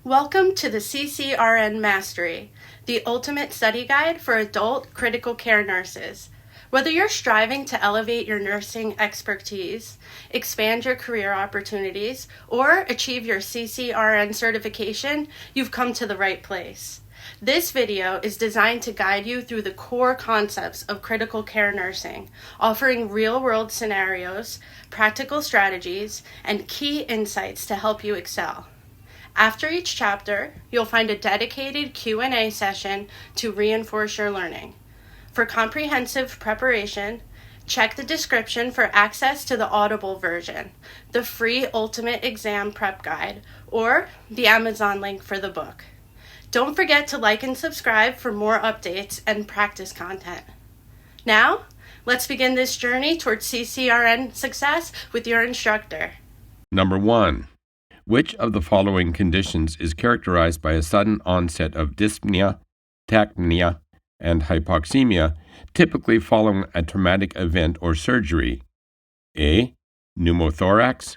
Welcome to the CCRN Mastery, the ultimate study guide for adult critical care nurses. Whether you're striving to elevate your nursing expertise, expand your career opportunities, or achieve your CCRN certification, you've come to the right place. This video is designed to guide you through the core concepts of critical care nursing, offering real-world scenarios, practical strategies, and key insights to help you excel. After each chapter, you'll find a dedicated Q&A session to reinforce your learning. For comprehensive preparation, check the description for access to the Audible version, the free Ultimate Exam Prep Guide, or the Amazon link for the book. Don't forget to like and subscribe for more updates and practice content. Now, let's begin this journey towards CCRN success with your instructor. Number 1. Which of the following conditions is characterized by a sudden onset of dyspnea, tachypnea, and hypoxemia, typically following a traumatic event or surgery? A. Pneumothorax.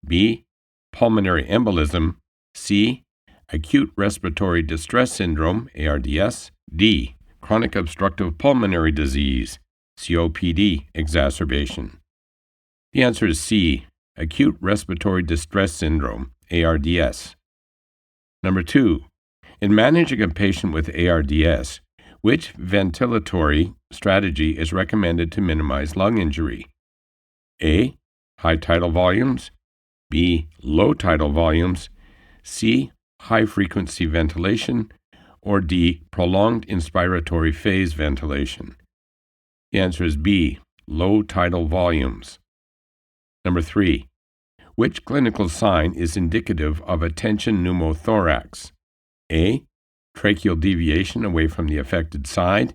B. Pulmonary embolism. C. Acute respiratory distress syndrome, ARDS. D. Chronic obstructive pulmonary disease, COPD, exacerbation. The answer is C. Acute respiratory distress syndrome, ARDS. Number 2. In managing a patient with ARDS, which ventilatory strategy is recommended to minimize lung injury? A. High tidal volumes. B. Low tidal volumes. C. High-frequency ventilation, or D. Prolonged inspiratory phase ventilation. The answer is B. Low tidal volumes. Number 3. Which clinical sign is indicative of a tension pneumothorax? A. Tracheal deviation away from the affected side.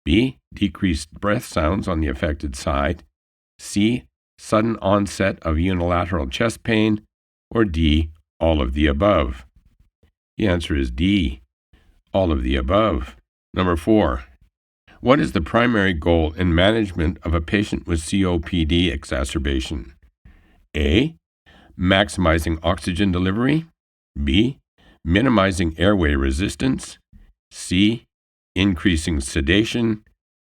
B. Decreased breath sounds on the affected side. C. Sudden onset of unilateral chest pain. Or D. All of the above. The answer is D. All of the above. Number 4. What is the primary goal in management of a patient with COPD exacerbation? A. Maximizing oxygen delivery. B. Minimizing airway resistance. C. Increasing sedation.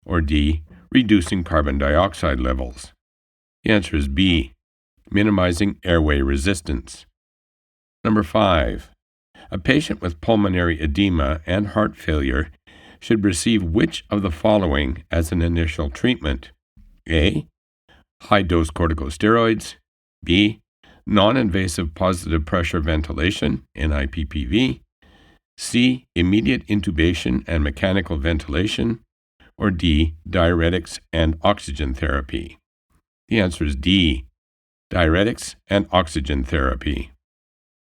Or D. Reducing carbon dioxide levels. The answer is B. Minimizing airway resistance. Number 5. A patient with pulmonary edema and heart failure should receive which of the following as an initial treatment? A. High-dose corticosteroids. B. Non-invasive positive pressure ventilation, NIPPV. C. Immediate intubation and mechanical ventilation. Or D. Diuretics and oxygen therapy. The answer is D. Diuretics and oxygen therapy.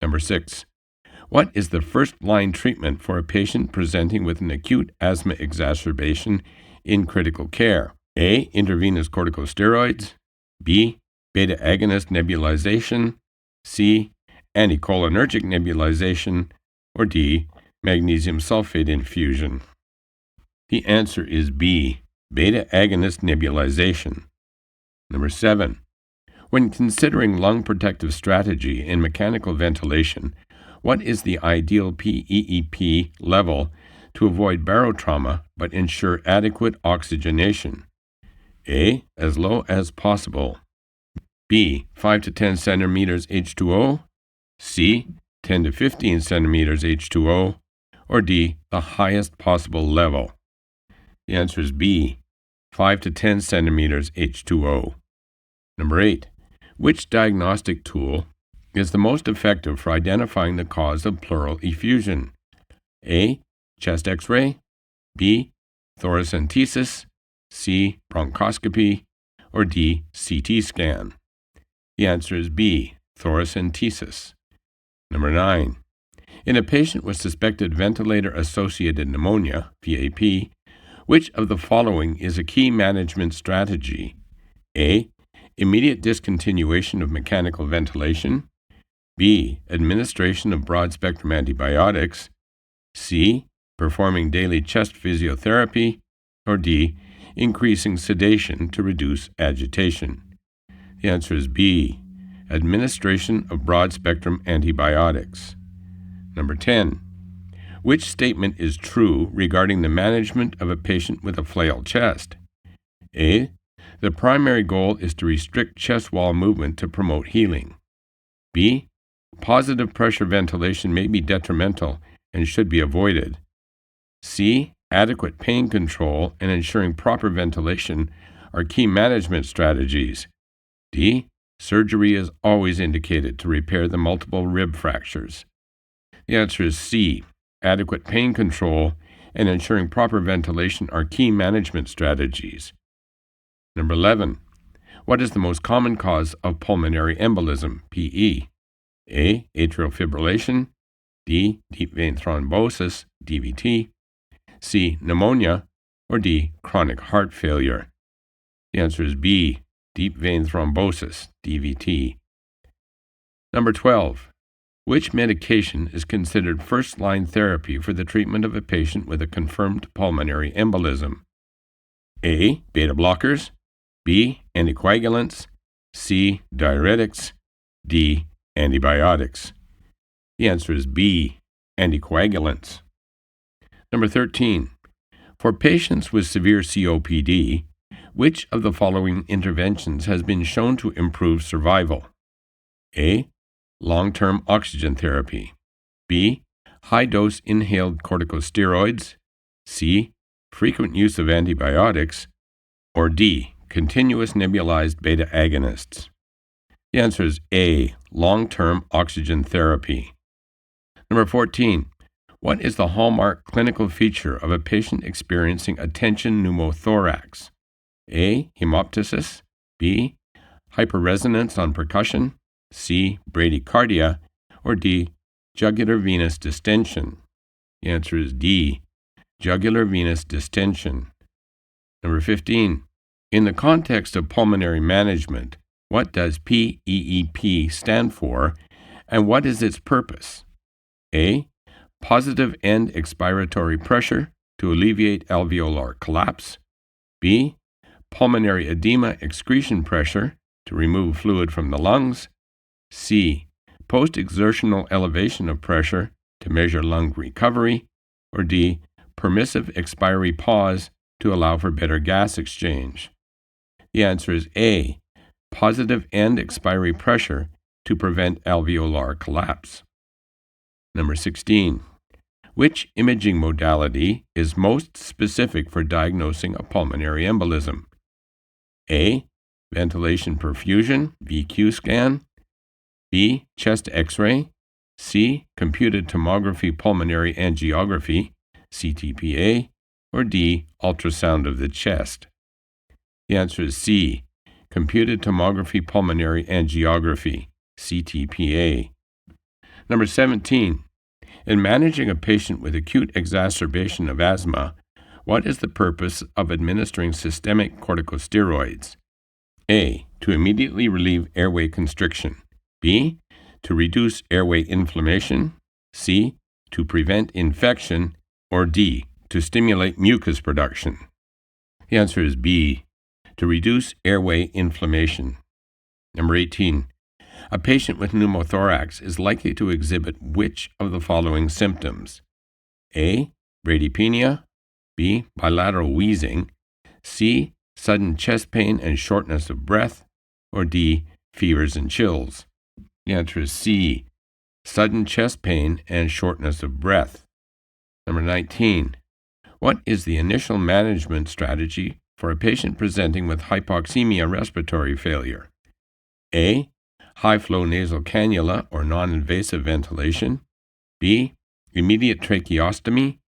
Number 6. What is the first-line treatment for a patient presenting with an acute asthma exacerbation in critical care? A. Intravenous corticosteroids. B. Beta-agonist nebulization. C. Anticholinergic nebulization. Or D. Magnesium sulfate infusion. The answer is B. Beta-agonist nebulization. Number 7. When considering lung protective strategy in mechanical ventilation, what is the ideal PEEP level to avoid barotrauma but ensure adequate oxygenation? A. As low as possible. B. 5 to 10 centimeters H2O. C. 10 to 15 centimeters H2O. Or D. The highest possible level. The answer is B. 5 to 10 centimeters H2O. Number 8. Which diagnostic tool is the most effective for identifying the cause of pleural effusion? A. Chest X-ray. B. Thoracentesis. C. Bronchoscopy. Or D. CT scan. The answer is B. Thoracentesis. Number 9. In a patient with suspected ventilator-associated pneumonia, VAP, which of the following is a key management strategy? A. Immediate discontinuation of mechanical ventilation. B. Administration of broad-spectrum antibiotics. C. Performing daily chest physiotherapy. Or D. Increasing sedation to reduce agitation. The answer is B. Administration of broad-spectrum antibiotics. Number 10. Which statement is true regarding the management of a patient with a flail chest? A. The primary goal is to restrict chest wall movement to promote healing. B. Positive pressure ventilation may be detrimental and should be avoided. C. Adequate pain control and ensuring proper ventilation are key management strategies. D. Surgery is always indicated to repair the multiple rib fractures. The answer is C. Adequate pain control and ensuring proper ventilation are key management strategies. Number 11. What is the most common cause of pulmonary embolism, PE? A. Atrial fibrillation. D. Deep vein thrombosis, DVT. C. Pneumonia. Or D. Chronic heart failure. The answer is B. Deep vein thrombosis, DVT. Number 12. Which medication is considered first-line therapy for the treatment of a patient with a confirmed pulmonary embolism? A. Beta blockers. B. Anticoagulants. C. Diuretics. D. Antibiotics. The answer is B. Anticoagulants. Number 13. For patients with severe COPD, which of the following interventions has been shown to improve survival? A. Long-term oxygen therapy. B. High-dose inhaled corticosteroids. C. Frequent use of antibiotics. Or D. Continuous nebulized beta agonists. The answer is A. Long-term oxygen therapy. Number 14. What is the hallmark clinical feature of a patient experiencing attention pneumothorax? A. Hemoptysis. B. Hyperresonance on percussion. C. Bradycardia. Or D. Jugular venous distension. The answer is D. Jugular venous distension. Number 15. In the context of pulmonary management, what does PEEP stand for, and what is its purpose? A. Positive end expiratory pressure to alleviate alveolar collapse. B. Pulmonary edema excretion pressure to remove fluid from the lungs. C. Post-exertional elevation of pressure to measure lung recovery. Or D. Permissive expiry pause to allow for better gas exchange. The answer is A. Positive end expiry pressure to prevent alveolar collapse. Number 16. Which imaging modality is most specific for diagnosing a pulmonary embolism? A. Ventilation perfusion, VQ scan. B. Chest X-ray. C. Computed tomography pulmonary angiography, CTPA. Or D. Ultrasound of the chest. The answer is C. Computed tomography pulmonary angiography, CTPA. Number 17. In managing a patient with acute exacerbation of asthma, what is the purpose of administering systemic corticosteroids? A. To immediately relieve airway constriction. B. To reduce airway inflammation. C. To prevent infection. Or D. To stimulate mucus production. The answer is B. To reduce airway inflammation. Number 18. A patient with pneumothorax is likely to exhibit which of the following symptoms? A. Bradypnea. B. Bilateral wheezing. C. Sudden chest pain and shortness of breath. Or D. Fevers and chills. The answer is C. Sudden chest pain and shortness of breath. Number 19. What is the initial management strategy for a patient presenting with hypoxemia respiratory failure? A. High-flow nasal cannula or non-invasive ventilation. B. Immediate tracheostomy.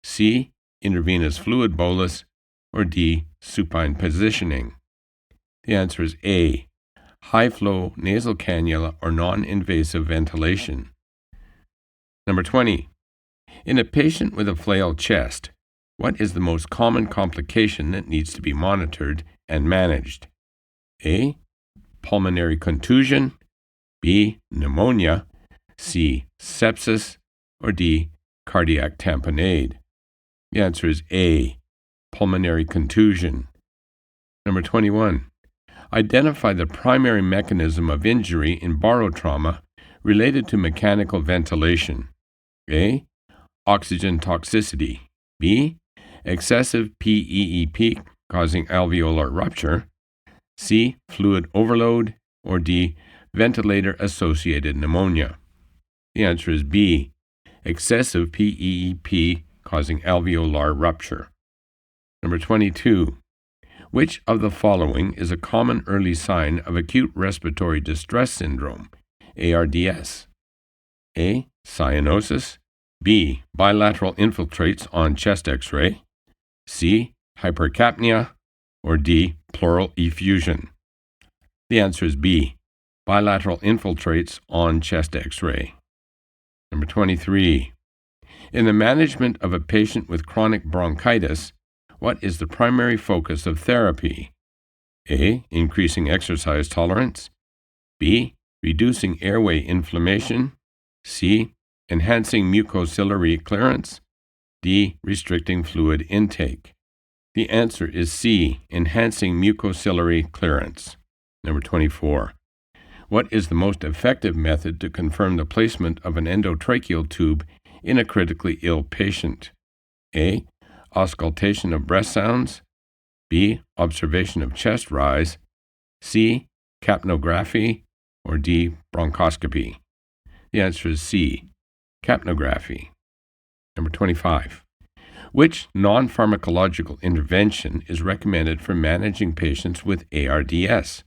C. Intravenous fluid bolus. Or D. Supine positioning. The answer is A. High-flow nasal cannula or non-invasive ventilation. Number 20. In a patient with a flail chest, what is the most common complication that needs to be monitored and managed? A. Pulmonary contusion. B. Pneumonia. C. Sepsis. Or D. Cardiac tamponade. The answer is A. Pulmonary contusion. Number 21. Identify the primary mechanism of injury in barotrauma related to mechanical ventilation. A. Oxygen toxicity. B. Excessive PEEP causing alveolar rupture. C. Fluid overload. Or D. Ventilator-associated pneumonia. The answer is B. Excessive PEEP causing alveolar rupture. Number 22. Which of the following is a common early sign of acute respiratory distress syndrome, ARDS? A. Cyanosis. B. Bilateral infiltrates on chest X-ray. C. Hypercapnia. Or D. Pleural effusion. The answer is B. Bilateral infiltrates on chest X-ray. Number 23. In the management of a patient with chronic bronchitis, what is the primary focus of therapy? A. Increasing exercise tolerance. B. Reducing airway inflammation. C. Enhancing mucociliary clearance. D. Restricting fluid intake. The answer is C. Enhancing mucociliary clearance. Number 24. What is the most effective method to confirm the placement of an endotracheal tube in a critically ill patient? A. Auscultation of breath sounds. B. Observation of chest rise. C. Capnography. Or D. Bronchoscopy. The answer is C. Capnography. Number 25. Which non-pharmacological intervention is recommended for managing patients with ARDS?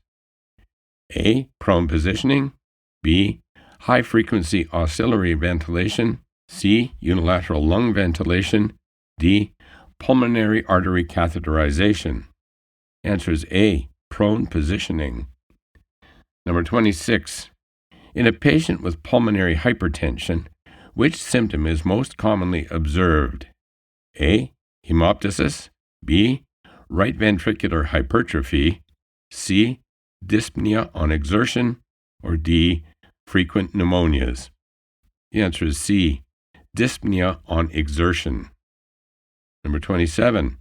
A. Prone positioning. B. High-frequency oscillatory ventilation. C. Unilateral lung ventilation. D. Pulmonary artery catheterization. Answer is A. Prone positioning. Number 26. In a patient with pulmonary hypertension, which symptom is most commonly observed? A. Hemoptysis. B. Right ventricular hypertrophy. C. Dyspnea on exertion. Or D. Frequent pneumonias. The answer is C. Dyspnea on exertion. Number 27.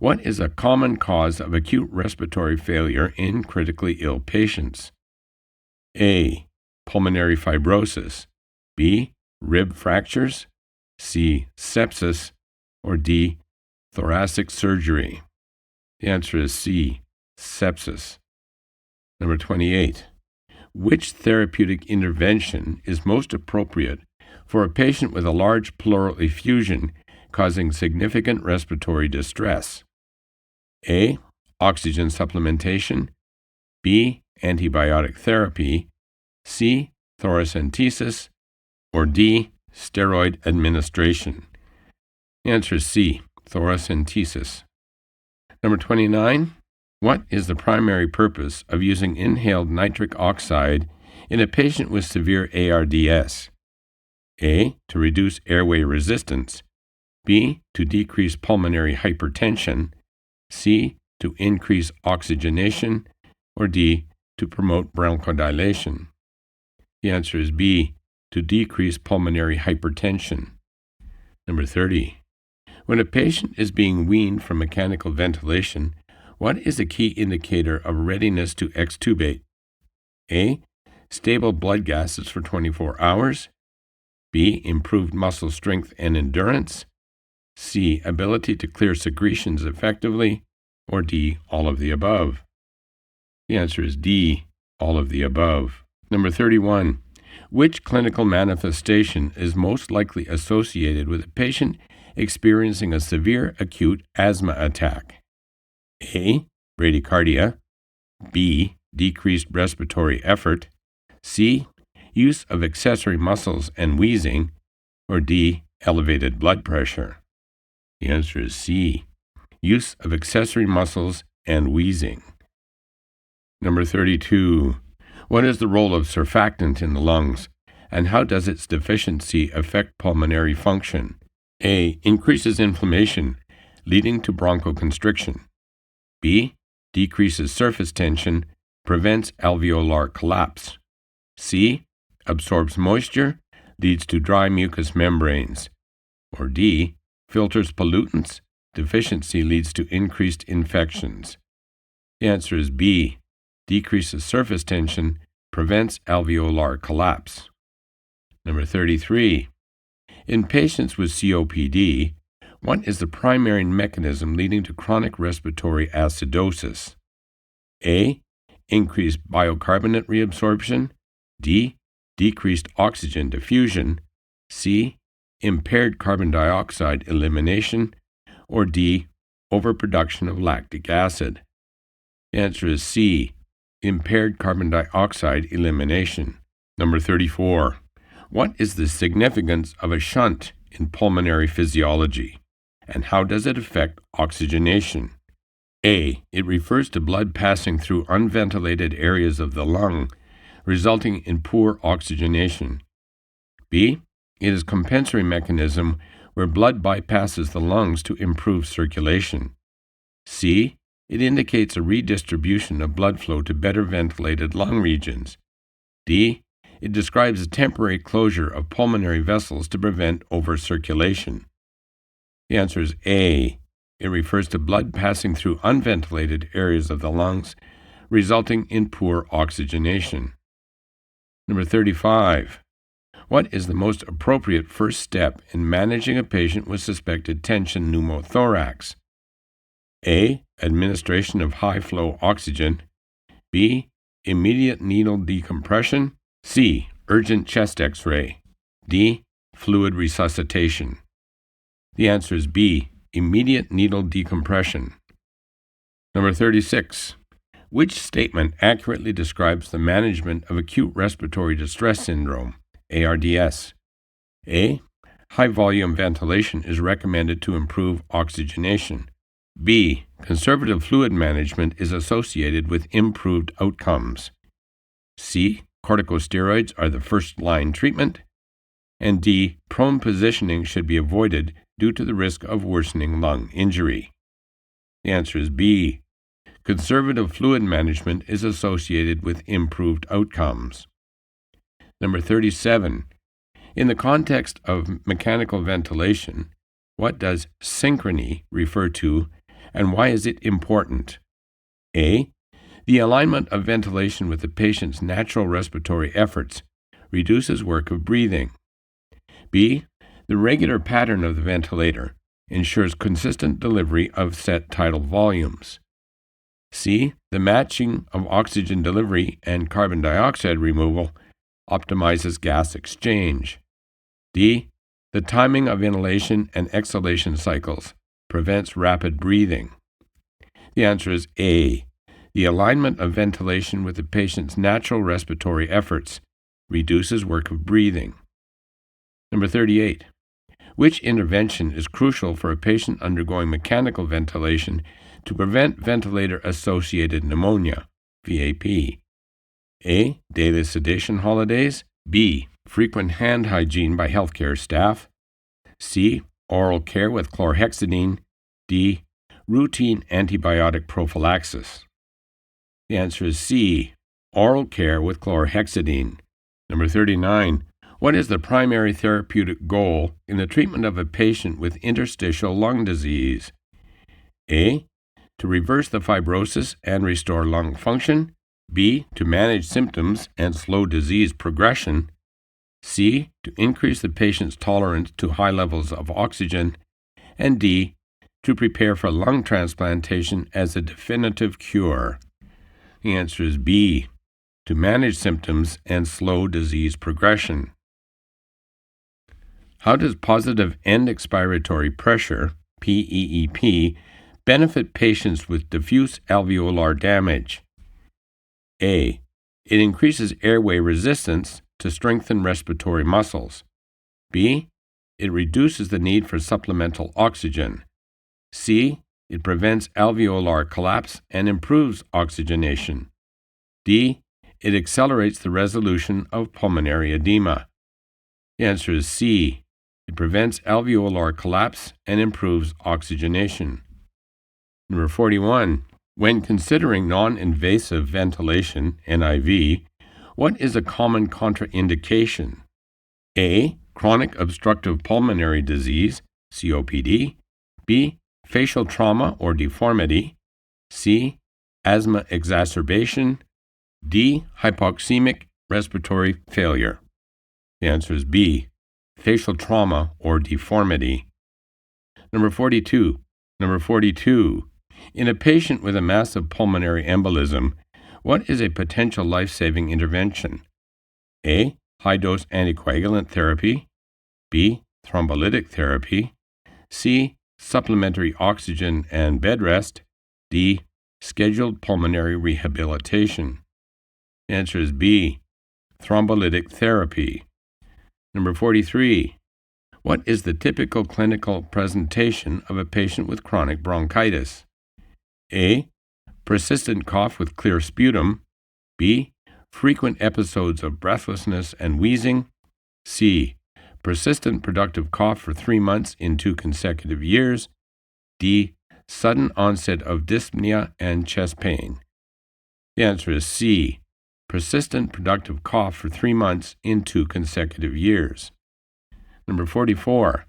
What is a common cause of acute respiratory failure in critically ill patients? A. Pulmonary fibrosis. B. Rib fractures. C. Sepsis. Or D. Thoracic surgery. The answer is C. Sepsis. Number 28. Which therapeutic intervention is most appropriate for a patient with a large pleural effusion causing significant respiratory distress? A. Oxygen supplementation. B. Antibiotic therapy. C. Thoracentesis. Or D. Steroid administration. The answer is C. Thoracentesis. Number 29. What is the primary purpose of using inhaled nitric oxide in a patient with severe ARDS? A. To reduce airway resistance. B. To decrease pulmonary hypertension. C. To increase oxygenation. Or D. To promote bronchodilation. The answer is B. To decrease pulmonary hypertension. Number 30. When a patient is being weaned from mechanical ventilation, what is a key indicator of readiness to extubate? A. Stable blood gases for 24 hours. B. Improved muscle strength and endurance. C. Ability to clear secretions effectively. Or D. All of the above. The answer is D. All of the above. Number 31. Which clinical manifestation is most likely associated with a patient experiencing a severe acute asthma attack? A. Bradycardia. B. Decreased respiratory effort. C. Use of accessory muscles and wheezing. Or D. Elevated blood pressure. The answer is C. Use of accessory muscles and wheezing. Number 32. What is the role of surfactant in the lungs, and how does its deficiency affect pulmonary function? A. Increases inflammation, leading to bronchoconstriction. B. Decreases surface tension, prevents alveolar collapse. C. Absorbs moisture, leads to dry mucous membranes. Or D. Filters pollutants, deficiency leads to increased infections. The answer is B. Decreases surface tension, prevents alveolar collapse. Number 33. In patients with COPD, what is the primary mechanism leading to chronic respiratory acidosis? A. Increased bicarbonate reabsorption. D. Decreased oxygen diffusion. C. Impaired carbon dioxide elimination. Or D. Overproduction of lactic acid. The answer is C. Impaired carbon dioxide elimination. Number 34. What is the significance of a shunt in pulmonary physiology, and how does it affect oxygenation? A. It refers to blood passing through unventilated areas of the lung, resulting in poor oxygenation. B. It is a compensatory mechanism where blood bypasses the lungs to improve circulation. C. It indicates a redistribution of blood flow to better ventilated lung regions. D. It describes a temporary closure of pulmonary vessels to prevent overcirculation. The answer is A. It refers to blood passing through unventilated areas of the lungs, resulting in poor oxygenation. Number 35. What is the most appropriate first step in managing a patient with suspected tension pneumothorax? A. Administration of high-flow oxygen. B. Immediate needle decompression. C. Urgent chest X-ray. D. Fluid resuscitation. The answer is B. Immediate needle decompression. Number 36. Which statement accurately describes the management of acute respiratory distress syndrome, ARDS? A. High-volume ventilation is recommended to improve oxygenation. B. Conservative fluid management is associated with improved outcomes. C. Corticosteroids are the first-line treatment. And D. Prone positioning should be avoided due to the risk of worsening lung injury. The answer is B. Conservative fluid management is associated with improved outcomes. Number 37. In the context of mechanical ventilation, what does synchrony refer to, and why is it important? A. The alignment of ventilation with the patient's natural respiratory efforts reduces work of breathing. B. The regular pattern of the ventilator ensures consistent delivery of set tidal volumes. C. The matching of oxygen delivery and carbon dioxide removal optimizes gas exchange. D. The timing of inhalation and exhalation cycles prevents rapid breathing. The answer is A. The alignment of ventilation with the patient's natural respiratory efforts reduces work of breathing. Number 38. Which intervention is crucial for a patient undergoing mechanical ventilation to prevent ventilator-associated pneumonia, VAP? A. Daily sedation holidays. B. Frequent hand hygiene by healthcare staff. C. Oral care with chlorhexidine. D. Routine antibiotic prophylaxis. The answer is C. Oral care with chlorhexidine. Number 39. What is the primary therapeutic goal in the treatment of a patient with interstitial lung disease? A. To reverse the fibrosis and restore lung function. B. To manage symptoms and slow disease progression. C. To increase the patient's tolerance to high levels of oxygen. And D. To prepare for lung transplantation as a definitive cure. The answer is B. To manage symptoms and slow disease progression. How does positive end expiratory pressure, PEEP, benefit patients with diffuse alveolar damage? A. It increases airway resistance to strengthen respiratory muscles. B. It reduces the need for supplemental oxygen. C. It prevents alveolar collapse and improves oxygenation. D. It accelerates the resolution of pulmonary edema. The answer is C. It prevents alveolar collapse and improves oxygenation. Number 41. When considering non-invasive ventilation, NIV, what is a common contraindication? A. Chronic obstructive pulmonary disease, COPD. B. Facial trauma or deformity. C. Asthma exacerbation. D. Hypoxemic respiratory failure. The answer is B. facial trauma or deformity. Number 42. In a patient with a massive pulmonary embolism, what is a potential life-saving intervention? A. High-dose anticoagulant therapy. B. Thrombolytic therapy. C. Supplementary oxygen and bed rest. D. Scheduled pulmonary rehabilitation. The answer is B. Thrombolytic therapy. Number 43. What is the typical clinical presentation of a patient with chronic bronchitis? A. Persistent cough with clear sputum. B. Frequent episodes of breathlessness and wheezing. C. Persistent productive cough for 3 months in 2 consecutive years. D. Sudden onset of dyspnea and chest pain. The answer is C. Persistent productive cough for 3 months in 2 consecutive years. Number 44.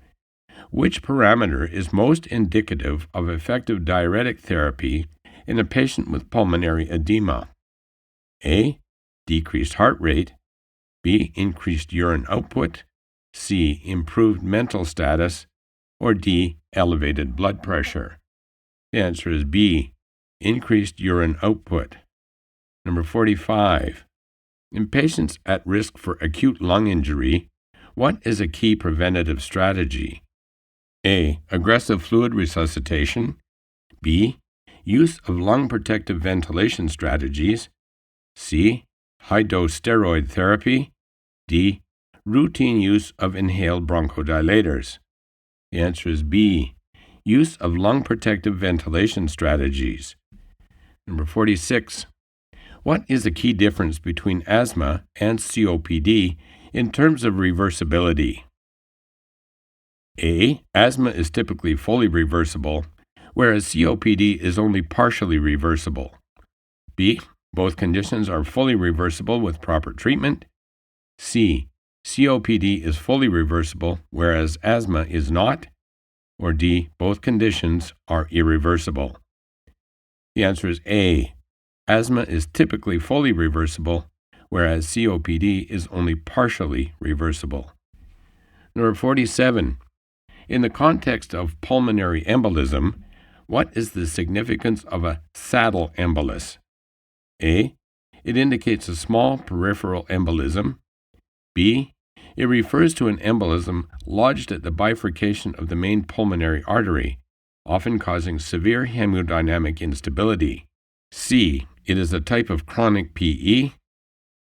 Which parameter is most indicative of effective diuretic therapy in a patient with pulmonary edema? A. Decreased heart rate. B. Increased urine output. C. Improved mental status. Or D. Elevated blood pressure. The answer is B. Increased urine output. Number 45. In patients at risk for acute lung injury, what is a key preventative strategy? A. Aggressive fluid resuscitation. B. Use of lung protective ventilation strategies. C. High-dose steroid therapy. D. Routine use of inhaled bronchodilators. The answer is B. Use of lung protective ventilation strategies. Number 46. What is the key difference between asthma and COPD in terms of reversibility? A. Asthma is typically fully reversible, whereas COPD is only partially reversible. B. Both conditions are fully reversible with proper treatment. C. COPD is fully reversible, whereas asthma is not. Or D. Both conditions are irreversible. The answer is A. Asthma is typically fully reversible, whereas COPD is only partially reversible. Number 47. In the context of pulmonary embolism, what is the significance of a saddle embolus? A. It indicates a small peripheral embolism. B. It refers to an embolism lodged at the bifurcation of the main pulmonary artery, often causing severe hemodynamic instability. C. It is a type of chronic PE.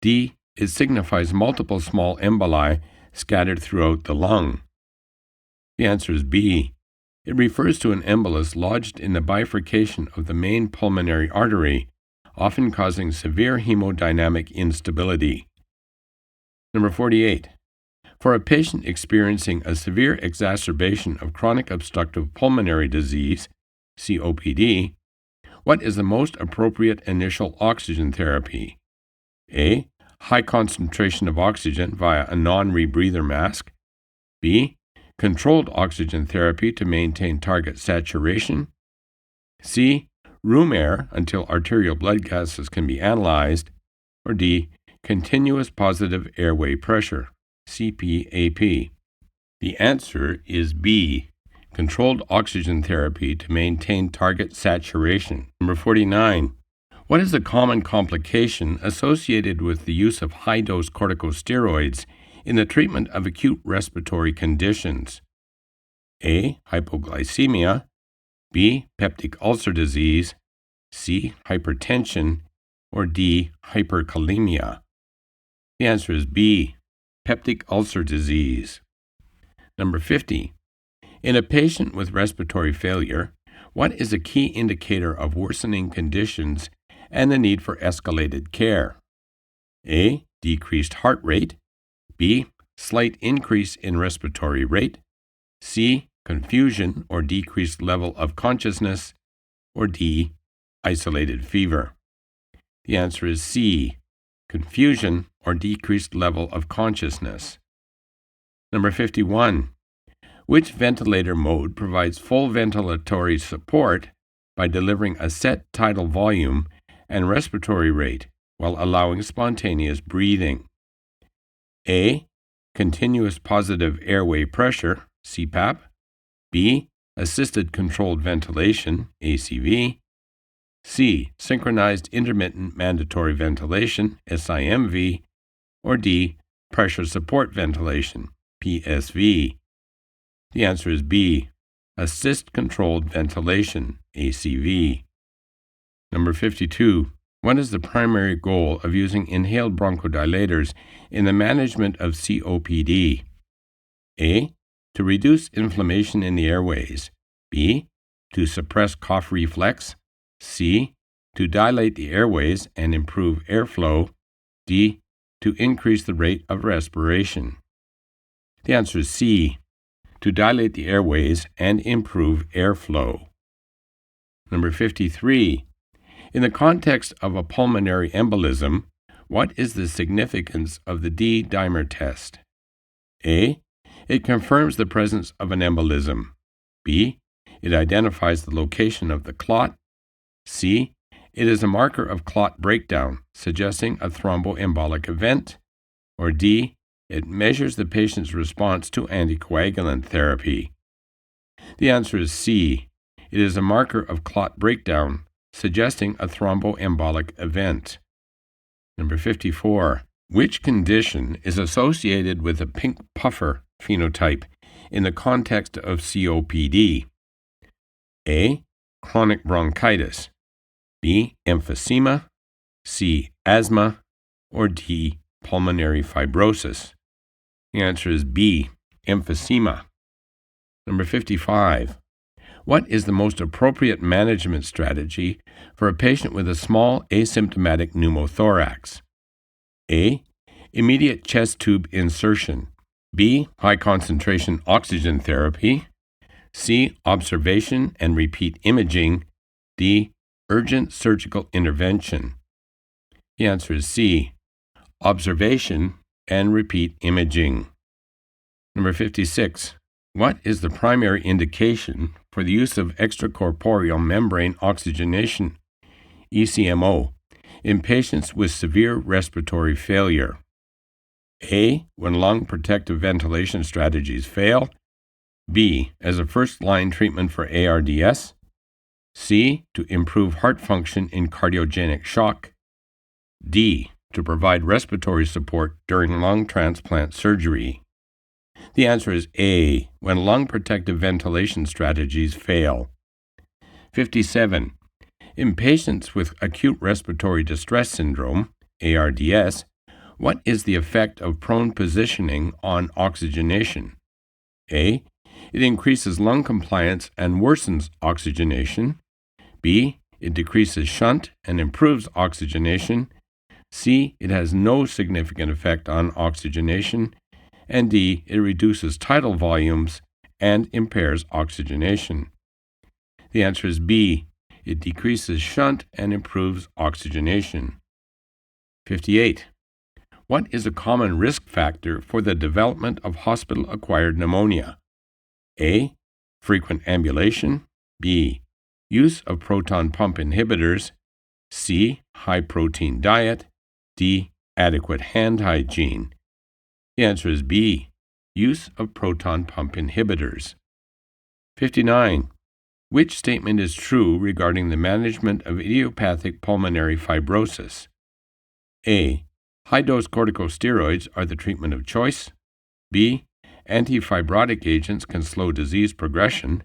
D. It signifies multiple small emboli scattered throughout the lung. The answer is B. It refers to an embolus lodged in the bifurcation of the main pulmonary artery, often causing severe hemodynamic instability. Number 48. For a patient experiencing a severe exacerbation of chronic obstructive pulmonary disease, COPD, what is the most appropriate initial oxygen therapy? A. High concentration of oxygen via a non-rebreather mask. B. Controlled oxygen therapy to maintain target saturation. C. Room air until arterial blood gases can be analyzed. Or D. Continuous positive airway pressure, CPAP. The answer is B. Controlled oxygen therapy to maintain target saturation. Number 49. What is the common complication associated with the use of high-dose corticosteroids in the treatment of acute respiratory conditions? A. Hypoglycemia. B. Peptic ulcer disease. C. Hypertension. Or D. Hyperkalemia. The answer is B. Peptic ulcer disease. Number 50. In a patient with respiratory failure, what is a key indicator of worsening conditions and the need for escalated care? A. Decreased heart rate. B. Slight increase in respiratory rate. C. Confusion or decreased level of consciousness. Or D. Isolated fever. The answer is C. Confusion or decreased level of consciousness. Number 51. Which ventilator mode provides full ventilatory support by delivering a set tidal volume and respiratory rate while allowing spontaneous breathing? A. continuous positive airway pressure, CPAP, B. assisted controlled ventilation, ACV, C. synchronized intermittent mandatory ventilation, SIMV, or D. pressure support ventilation, PSV. The answer is B. assist controlled ventilation, ACV. Number 52. What is the primary goal of using inhaled bronchodilators in the management of COPD? A. To reduce inflammation in the airways. B. To suppress cough reflex. C. To dilate the airways and improve airflow. D. To increase the rate of respiration. The answer is C. To dilate the airways and improve airflow. Number 53. In the context of a pulmonary embolism, what is the significance of the D-dimer test? A. It confirms the presence of an embolism. B. It identifies the location of the clot. C. It is a marker of clot breakdown, suggesting a thromboembolic event. Or D. It measures the patient's response to anticoagulant therapy. The answer is C. It is a marker of clot breakdown, suggesting a thromboembolic event. Number 54. Which condition is associated with a pink puffer phenotype in the context of COPD? A. Chronic bronchitis. B. Emphysema. C. Asthma. Or D. Pulmonary fibrosis. The answer is B. Emphysema. Number 55. What is the most appropriate management strategy for a patient with a small asymptomatic pneumothorax? A. Immediate chest tube insertion. B. High concentration oxygen therapy. C. Observation and repeat imaging. D. Urgent surgical intervention. The answer is C. Observation and repeat imaging. Number 56. What is the primary indication for the use of extracorporeal membrane oxygenation, ECMO, in patients with severe respiratory failure? A. When lung protective ventilation strategies fail. B. As a first-line treatment for ARDS. C. To improve heart function in cardiogenic shock. D. To provide respiratory support during lung transplant surgery. The answer is A. When lung protective ventilation strategies fail. 57. In patients with acute respiratory distress syndrome, ARDS, what is the effect of prone positioning on oxygenation? A. It increases lung compliance and worsens oxygenation. B. It decreases shunt and improves oxygenation. C. It has no significant effect on oxygenation. And D. It reduces tidal volumes and impairs oxygenation. The answer is B. It decreases shunt and improves oxygenation. 58. What is a common risk factor for the development of hospital-acquired pneumonia? A. Frequent ambulation. B. Use of proton pump inhibitors. C. High-protein diet. D. Adequate hand hygiene. The answer is B. Use of proton pump inhibitors. 59. Which statement is true regarding the management of idiopathic pulmonary fibrosis? A. High-dose corticosteroids are the treatment of choice. B. Antifibrotic agents can slow disease progression.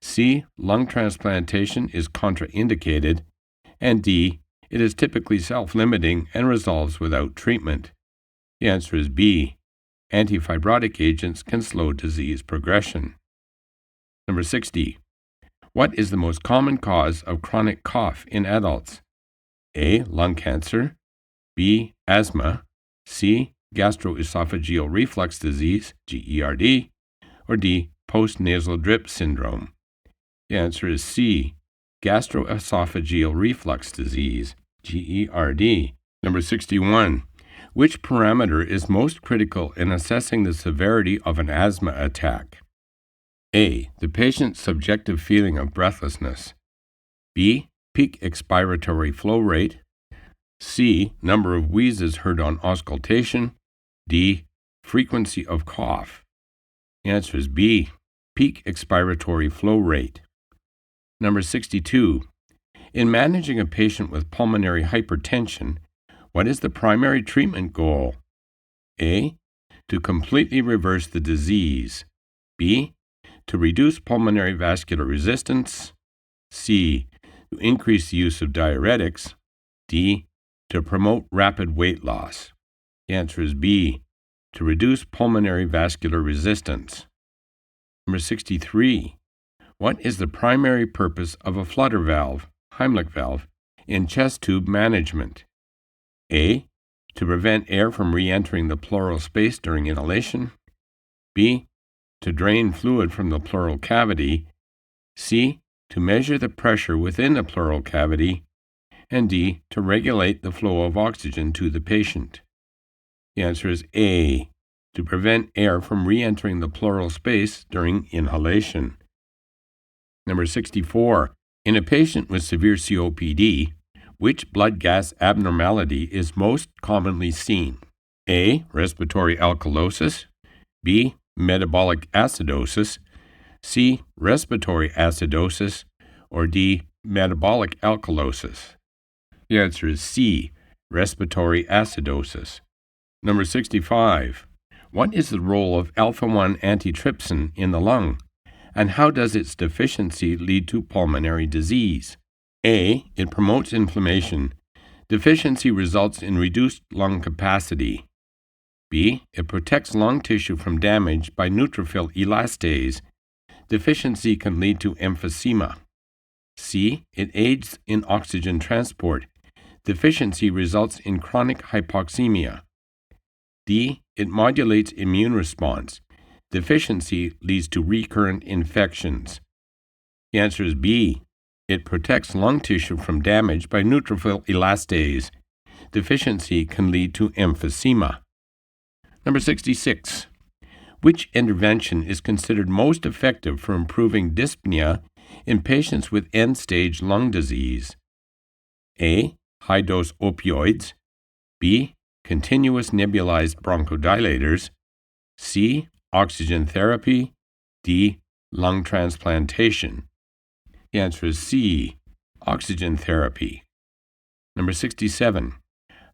C. Lung transplantation is contraindicated. And D. It is typically self-limiting and resolves without treatment. The answer is B. Antifibrotic agents can slow disease progression. Number 60. What is the most common cause of chronic cough in adults? A. Lung cancer. B. Asthma. C. Gastroesophageal reflux disease, GERD. Or D. Postnasal drip syndrome. The answer is C. Gastroesophageal reflux disease, GERD. Number 61. Which parameter is most critical in assessing the severity of an asthma attack? A. The patient's subjective feeling of breathlessness. B. Peak expiratory flow rate. C. Number of wheezes heard on auscultation. D. frequency of cough? The answer is B, peak expiratory flow rate. Number 62. In managing a patient with pulmonary hypertension, what is the primary treatment goal? A, to completely reverse the disease. B, to reduce pulmonary vascular resistance. C, to increase the use of diuretics. D, to promote rapid weight loss. The answer is B, to reduce pulmonary vascular resistance. Number 63. What is the primary purpose of a flutter valve, Heimlich valve, in chest tube management? A, to prevent air from re-entering the pleural space during inhalation. B, to drain fluid from the pleural cavity. C, to measure the pressure within the pleural cavity. And D, to regulate the flow of oxygen to the patient. The answer is A, to prevent air from re-entering the pleural space during inhalation. Number 64. In a patient with severe COPD, which blood gas abnormality is most commonly seen? A, respiratory alkalosis. B, metabolic acidosis. C, respiratory acidosis. Or D, metabolic alkalosis. The answer is C, respiratory acidosis. Number 65. What is the role of alpha-1 antitrypsin in the lung, and how does its deficiency lead to pulmonary disease? A, it promotes inflammation. Deficiency results in reduced lung capacity. B, it protects lung tissue from damage by neutrophil elastase. Deficiency can lead to emphysema. C, it aids in oxygen transport. Deficiency results in chronic hypoxemia. D, it modulates immune response. Deficiency leads to recurrent infections. The answer is B. It protects lung tissue from damage by neutrophil elastase. Deficiency can lead to emphysema. Number 66. Which intervention is considered most effective for improving dyspnea in patients with end-stage lung disease? A, high-dose opioids. B, continuous nebulized bronchodilators. C, oxygen therapy. D, lung transplantation. The answer is C, oxygen therapy. Number 67.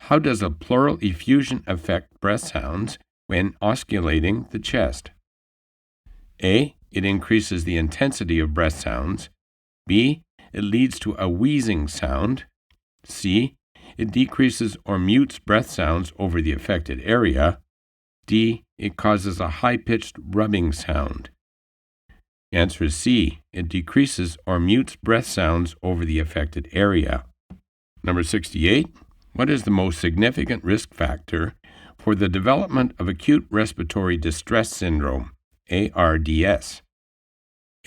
How does a pleural effusion affect breath sounds when osculating the chest? A, it increases the intensity of breath sounds. B, it leads to a wheezing sound. C, it decreases or mutes breath sounds over the affected area. D, it causes a high-pitched rubbing sound. The answer is C, it decreases or mutes breath sounds over the affected area. Number 68. What is the most significant risk factor for the development of acute respiratory distress syndrome, ARDS?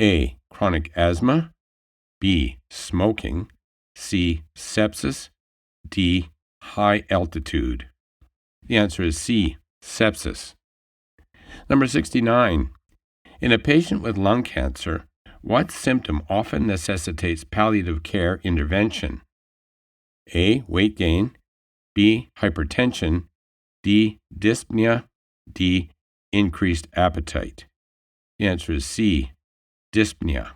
A, chronic asthma. B, smoking. C, sepsis. D, high altitude. The answer is C, sepsis. Number 69. In a patient with lung cancer, what symptom often necessitates palliative care intervention? A, weight gain. B, hypertension. D, dyspnea. D, increased appetite. The answer is C, dyspnea.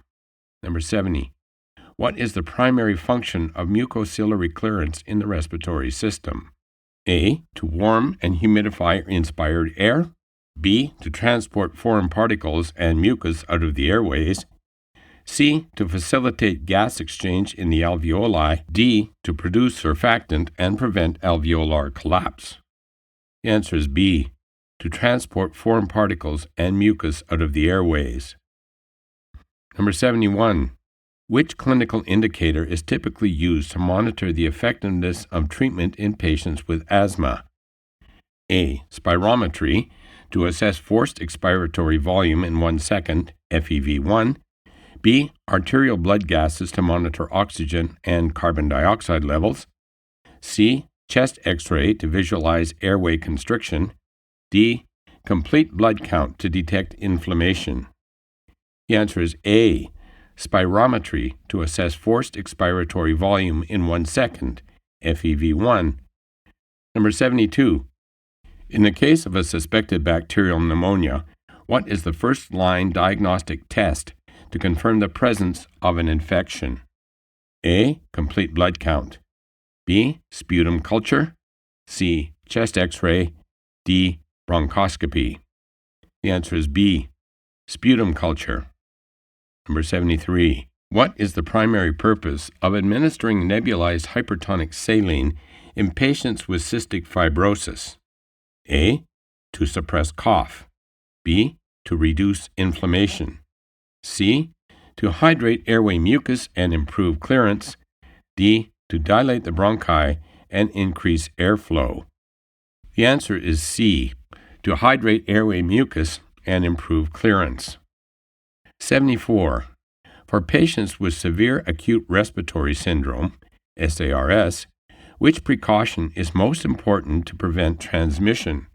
Number 70. What is the primary function of mucociliary clearance in the respiratory system? A, to warm and humidify inspired air. B, to transport foreign particles and mucus out of the airways. C, to facilitate gas exchange in the alveoli. D, to produce surfactant and prevent alveolar collapse. The answer is B, to transport foreign particles and mucus out of the airways. Number 71. Which clinical indicator is typically used to monitor the effectiveness of treatment in patients with asthma? A, spirometry, to assess forced expiratory volume in 1 second, FEV1. B, arterial blood gases to monitor oxygen and carbon dioxide levels. C, chest X-ray to visualize airway constriction. D, complete blood count to detect inflammation. The answer is A, spirometry to assess forced expiratory volume in 1 second, FEV1. Number 72. In the case of a suspected bacterial pneumonia, what is the first-line diagnostic test to confirm the presence of an infection? A. Complete blood count. B. Sputum culture. C. Chest X-ray. D. Bronchoscopy. The answer is B. Sputum culture. Number 73. What is the primary purpose of administering nebulized hypertonic saline in patients with cystic fibrosis? A. To suppress cough. B. To reduce inflammation. C. To hydrate airway mucus and improve clearance. D. To dilate the bronchi and increase airflow. The answer is C. To hydrate airway mucus and improve clearance. 74. For patients with severe acute respiratory syndrome, SARS, which precaution is most important to prevent transmission?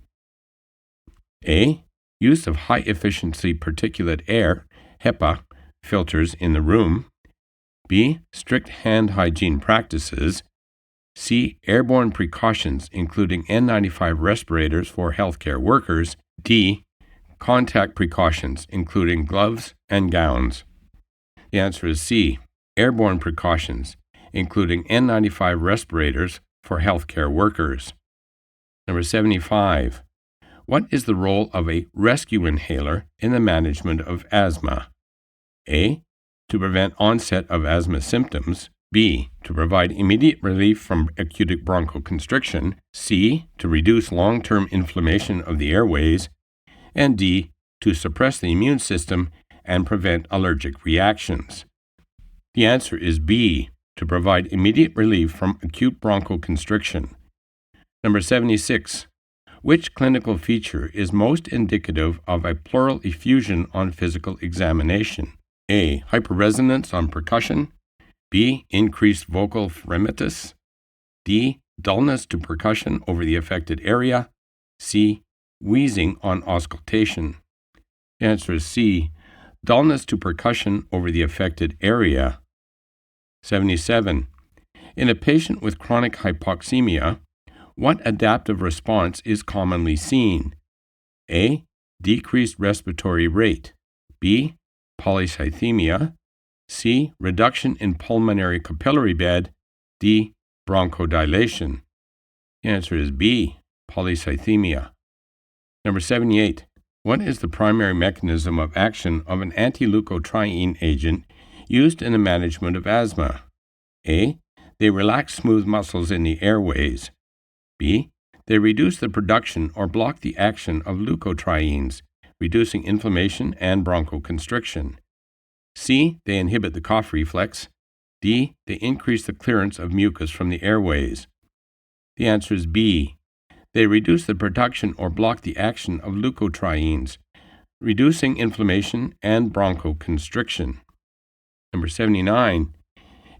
A. Use of high-efficiency particulate air, HEPA, filters in the room. B. Strict hand hygiene practices. C. Airborne precautions, including N95 respirators for healthcare workers. D. Contact precautions, including gloves and gowns. The answer is C. Airborne precautions, including N95 respirators for healthcare workers. Number 75. What is the role of a rescue inhaler in the management of asthma? A. To prevent onset of asthma symptoms. B. To provide immediate relief from acute bronchoconstriction. C. To reduce long-term inflammation of the airways. And D. To suppress the immune system and prevent allergic reactions. The answer is B. To provide immediate relief from acute bronchoconstriction. Number 76. Which clinical feature is most indicative of a pleural effusion on physical examination? A. Hyperresonance on percussion. B. Increased vocal phrenitis. D. Dullness to percussion over the affected area. C. Wheezing on auscultation. The answer is C. Dullness to percussion over the affected area. 77. In a patient with chronic hypoxemia, what adaptive response is commonly seen? A. Decreased respiratory rate. B. Polycythemia. C. Reduction in pulmonary capillary bed. D. Bronchodilation. The answer is B. Polycythemia. Number 78. What is the primary mechanism of action of an anti-leukotriene agent used in the management of asthma? A. They relax smooth muscles in the airways. B. They reduce the production or block the action of leukotrienes, reducing inflammation and bronchoconstriction. C. They inhibit the cough reflex. D. They increase the clearance of mucus from the airways. The answer is B. They reduce the production or block the action of leukotrienes, reducing inflammation and bronchoconstriction. Number 79.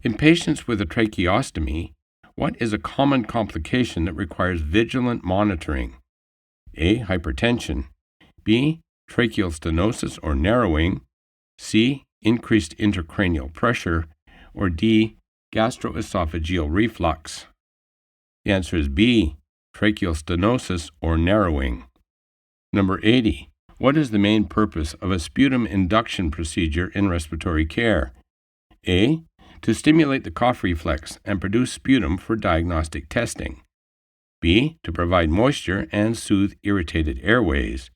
In patients with a tracheostomy, what is a common complication that requires vigilant monitoring? A. Hypertension. B. Tracheal stenosis or narrowing. C. Increased intracranial pressure. Or D. Gastroesophageal reflux. The answer is B. Tracheal stenosis or narrowing. Number 80. What is the main purpose of a sputum induction procedure in respiratory care? A. To stimulate the cough reflex and produce sputum for diagnostic testing. B. To provide moisture and soothe irritated airways.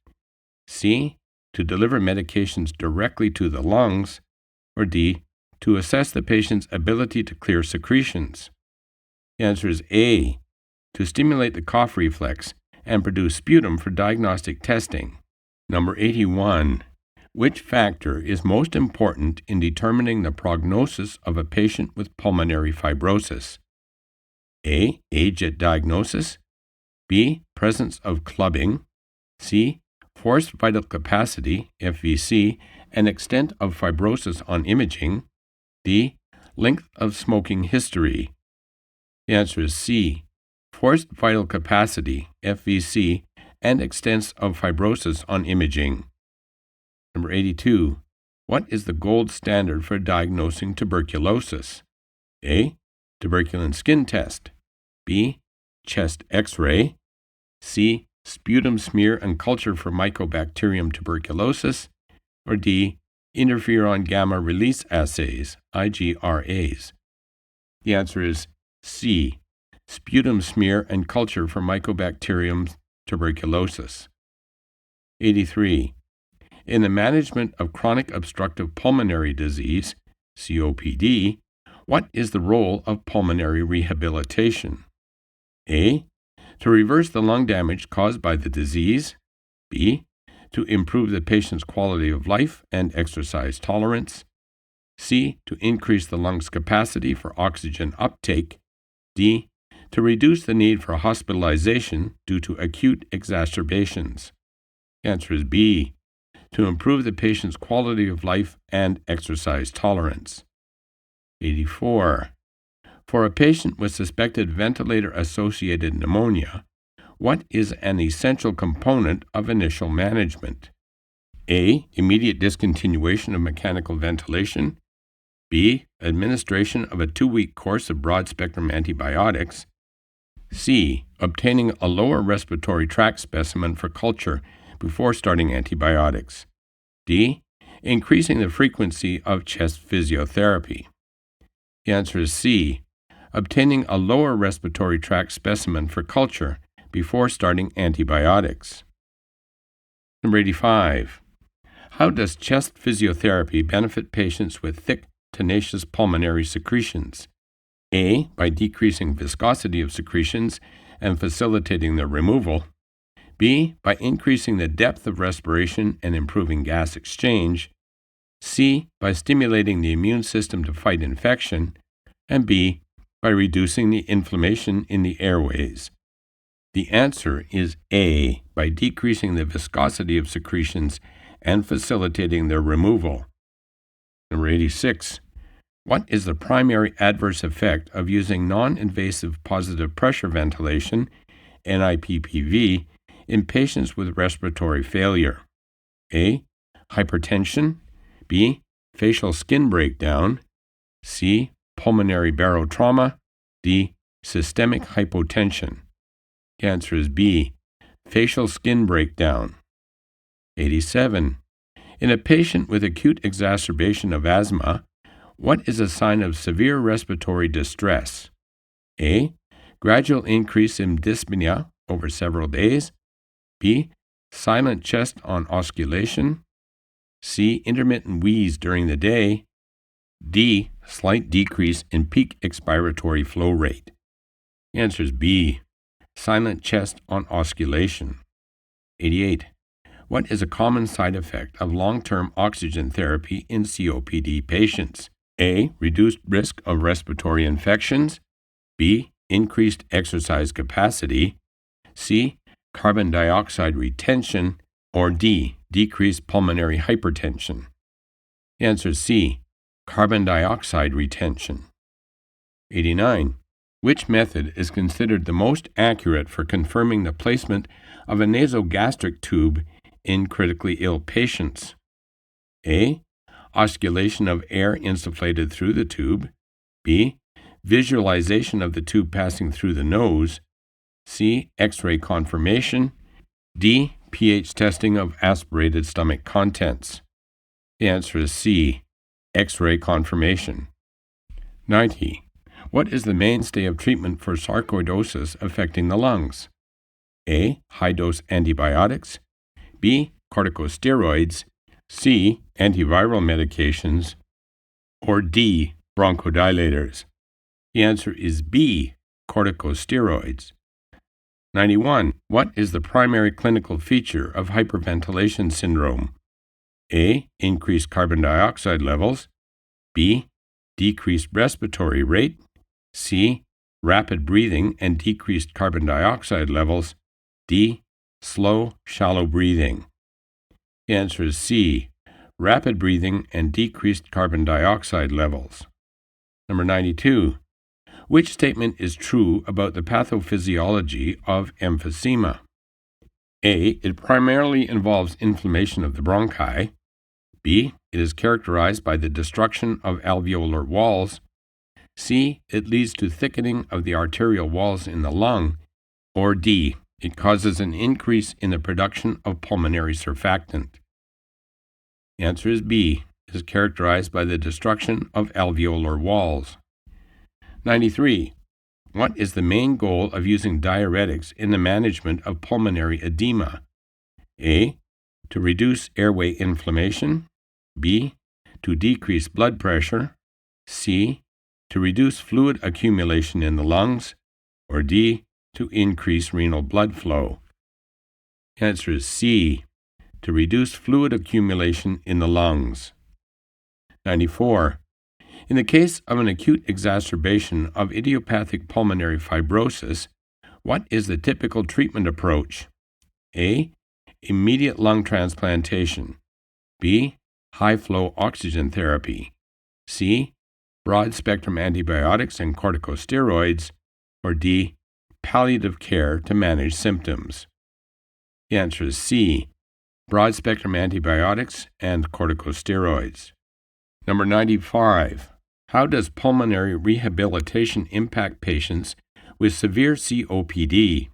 C. To deliver medications directly to the lungs. Or D. To assess the patient's ability to clear secretions. The answer is A. To stimulate the cough reflex and produce sputum for diagnostic testing. Number 81. Which factor is most important in determining the prognosis of a patient with pulmonary fibrosis? A. Age at diagnosis. B. Presence of clubbing. C. Forced vital capacity, FVC, and extent of fibrosis on imaging. D. Length of smoking history. The answer is C. Forced vital capacity, FVC, and extent of fibrosis on imaging. Number 82. What is the gold standard for diagnosing tuberculosis? A. Tuberculin skin test. B. Chest X-ray. C. sputum smear and culture for Mycobacterium tuberculosis, or D, interferon gamma release assays, IGRAs? The answer is C, sputum smear and culture for Mycobacterium tuberculosis. 83. In the management of chronic obstructive pulmonary disease, COPD, what is the role of pulmonary rehabilitation? A, to reverse the lung damage caused by the disease. B, to improve the patient's quality of life and exercise tolerance. C, to increase the lung's capacity for oxygen uptake. D, to reduce the need for hospitalization due to acute exacerbations. The answer is B, to improve the patient's quality of life and exercise tolerance. 84. For a patient with suspected ventilator-associated pneumonia, what is an essential component of initial management? A, immediate discontinuation of mechanical ventilation. B, administration of a 2-week course of broad-spectrum antibiotics. C, obtaining a lower respiratory tract specimen for culture before starting antibiotics. D, increasing the frequency of chest physiotherapy. The answer is C, obtaining a lower respiratory tract specimen for culture before starting antibiotics. Number 85. How does chest physiotherapy benefit patients with thick, tenacious pulmonary secretions? A, by decreasing viscosity of secretions and facilitating their removal. B, by increasing the depth of respiration and improving gas exchange. C, by stimulating the immune system to fight infection. And B, by reducing the inflammation in the airways. The answer is A, by decreasing the viscosity of secretions and facilitating their removal. Number 86. What is the primary adverse effect of using non-invasive positive pressure ventilation, NIPPV, in patients with respiratory failure? A, hypertension. B, facial skin breakdown. C, pulmonary barotrauma. D, systemic hypotension. The answer is B, facial skin breakdown. 87. In a patient with acute exacerbation of asthma, what is a sign of severe respiratory distress? A, gradual increase in dyspnea over several days. B, silent chest on osculation. C, intermittent wheeze during the day. D, slight decrease in peak expiratory flow rate. The answer is B, silent chest on osculation. 88. What is a common side effect of long-term oxygen therapy in COPD patients? A, reduced risk of respiratory infections. B, increased exercise capacity. C, carbon dioxide retention. Or D, decreased pulmonary hypertension. The answer is C, carbon dioxide retention. 89. Which method is considered the most accurate for confirming the placement of a nasogastric tube in critically ill patients? A, osculation of air insufflated through the tube. B, visualization of the tube passing through the nose. C, X-ray confirmation. D, pH testing of aspirated stomach contents. The answer is C, X-ray confirmation. 90. What is the mainstay of treatment for sarcoidosis affecting the lungs? A, high-dose antibiotics. B, corticosteroids. C, antiviral medications. Or D, bronchodilators. The answer is B, corticosteroids. 91. What is the primary clinical feature of hyperventilation syndrome? A, increased carbon dioxide levels. B, decreased respiratory rate. C, rapid breathing and decreased carbon dioxide levels. D, slow, shallow breathing. The answer is C, rapid breathing and decreased carbon dioxide levels. Number 92. Which statement is true about the pathophysiology of emphysema? A, it primarily involves inflammation of the bronchi. B, it is characterized by the destruction of alveolar walls. C, it leads to thickening of the arterial walls in the lung. Or D, It causes an increase in the production of pulmonary surfactant. The answer is B. It is characterized by the destruction of alveolar walls. 93. What is the main goal of using diuretics in the management of pulmonary edema? A. To reduce airway inflammation. B. To decrease blood pressure. C. To reduce fluid accumulation in the lungs. Or D. To increase renal blood flow. The answer is C. To reduce fluid accumulation in the lungs. 94. In the case of an acute exacerbation of idiopathic pulmonary fibrosis, what is the typical treatment approach? A. Immediate lung transplantation. B. High-flow oxygen therapy. C. Broad-spectrum antibiotics and corticosteroids. Or D. Palliative care to manage symptoms. The answer is C. Broad-spectrum antibiotics and corticosteroids. Number 95. How does pulmonary rehabilitation impact patients with severe COPD?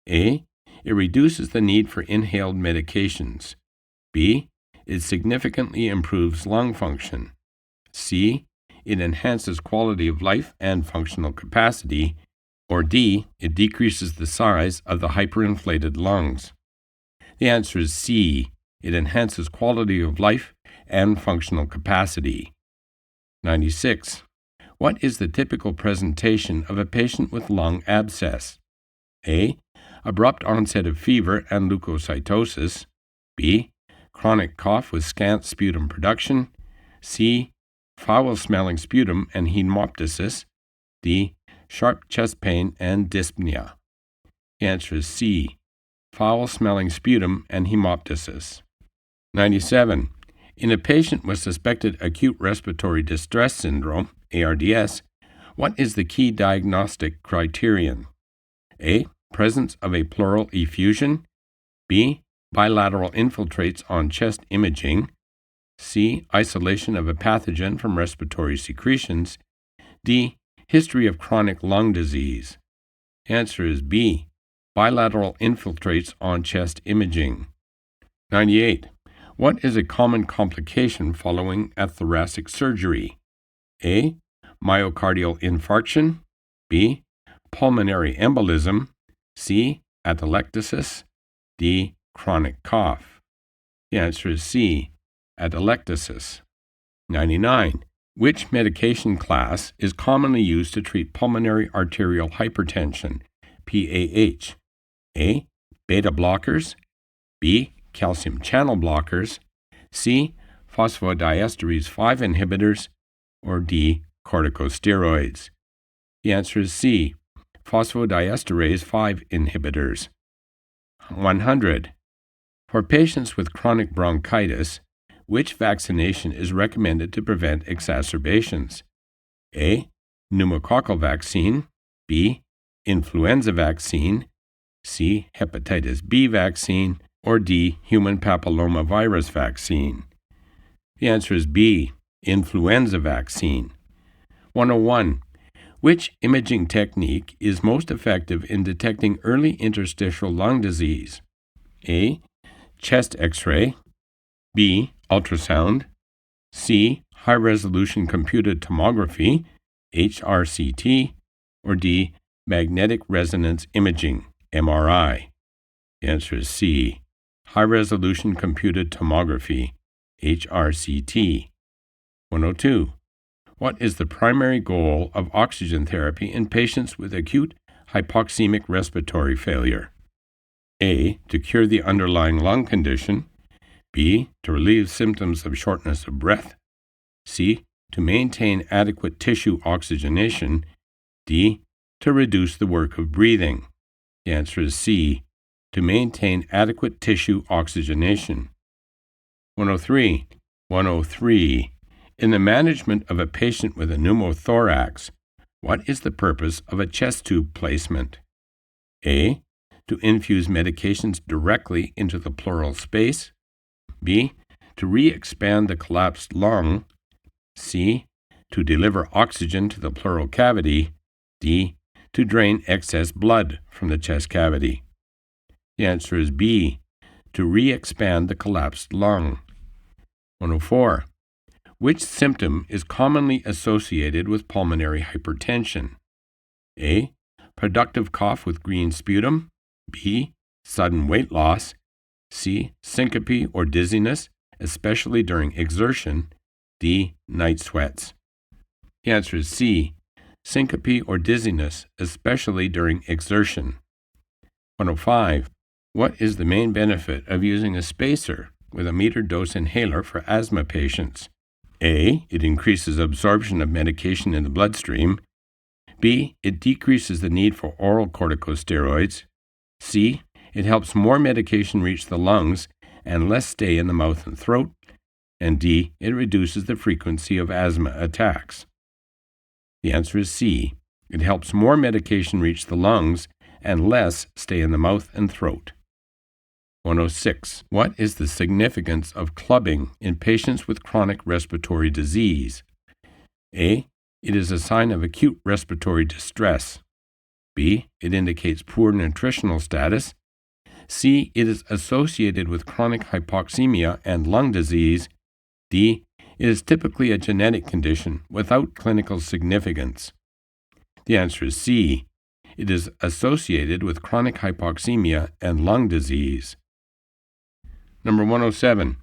A. It reduces the need for inhaled medications. B. It significantly improves lung function. C. It enhances quality of life and functional capacity. Or D. It decreases the size of the hyperinflated lungs. The answer is C. It enhances quality of life and functional capacity. 96. What is the typical presentation of a patient with lung abscess? A. Abrupt onset of fever and leukocytosis. B. Chronic cough with scant sputum production. C. Foul-smelling sputum and hemoptysis. D. Sharp chest pain and dyspnea. The answer is C. Foul-smelling sputum and hemoptysis. 97. In a patient with suspected acute respiratory distress syndrome, ARDS, what is the key diagnostic criterion? A. Presence of a pleural effusion. B. Bilateral infiltrates on chest imaging. C. Isolation of a pathogen from respiratory secretions. D. History of chronic lung disease. Answer is B. Bilateral infiltrates on chest imaging. 98. What is a common complication following a thoracic surgery? A. Myocardial infarction. B. Pulmonary embolism. C. Atelectasis. D. Chronic cough. The answer is C. Atelectasis. 99. Which medication class is commonly used to treat pulmonary arterial hypertension, PAH? A. Beta blockers. B. Calcium channel blockers. C. Phosphodiesterase 5 inhibitors. Or D. Corticosteroids. The answer is C. Phosphodiesterase 5 inhibitors. 100. For patients with chronic bronchitis, which vaccination is recommended to prevent exacerbations? A. Pneumococcal vaccine. B. Influenza vaccine. C. Hepatitis B vaccine. Or D. Human papillomavirus vaccine. The answer is B. Influenza vaccine. 101. Which imaging technique is most effective in detecting early interstitial lung disease? A. Chest X-ray. B. Ultrasound. C. High-resolution computed tomography, HRCT. Or D. Magnetic resonance imaging, MRI. The answer is C. High-resolution computed tomography, HRCT. 102. What is the primary goal of oxygen therapy in patients with acute hypoxemic respiratory failure? A. To cure the underlying lung condition. B. To relieve symptoms of shortness of breath. C. To maintain adequate tissue oxygenation. D. To reduce the work of breathing. The answer is C. To maintain adequate tissue oxygenation. 103. 103. In the management of a patient with a pneumothorax, what is the purpose of a chest tube placement? A. To infuse medications directly into the pleural space. B. To re-expand the collapsed lung. C. To deliver oxygen to the pleural cavity. D. To drain excess blood from the chest cavity. The answer is B, to re-expand the collapsed lung. 104. Which symptom is commonly associated with pulmonary hypertension? A. Productive cough with green sputum. B. Sudden weight loss. C. Syncope or dizziness, especially during exertion. D. Night sweats. The answer is C. Syncope or dizziness, especially during exertion. 105. What is the main benefit of using a spacer with a metered dose inhaler for asthma patients? A. It increases absorption of medication in the bloodstream. B. It decreases the need for oral corticosteroids. C. It helps more medication reach the lungs and less stay in the mouth and throat. And D. It reduces the frequency of asthma attacks. The answer is C. It helps more medication reach the lungs and less stay in the mouth and throat. 106. What is the significance of clubbing in patients with chronic respiratory disease? A. It is a sign of acute respiratory distress. B. It indicates poor nutritional status. C. It is associated with chronic hypoxemia and lung disease. D. It is typically a genetic condition without clinical significance. The answer is C. It is associated with chronic hypoxemia and lung disease. Number 107.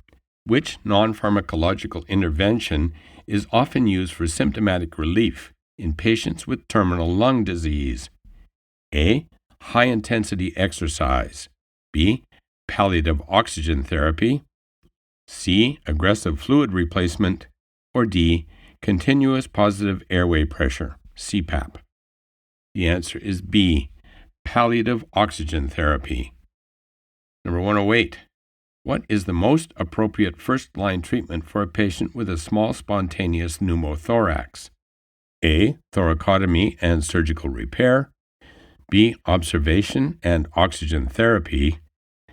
Which non-pharmacological intervention is often used for symptomatic relief in patients with terminal lung disease? A. High-intensity exercise. B. Palliative oxygen therapy. C. Aggressive fluid replacement. Or D. Continuous positive airway pressure, CPAP. The answer is B. Palliative oxygen therapy. Number 108. What is the most appropriate first-line treatment for a patient with a small spontaneous pneumothorax? A. Thoracotomy and surgical repair. B. Observation and oxygen therapy.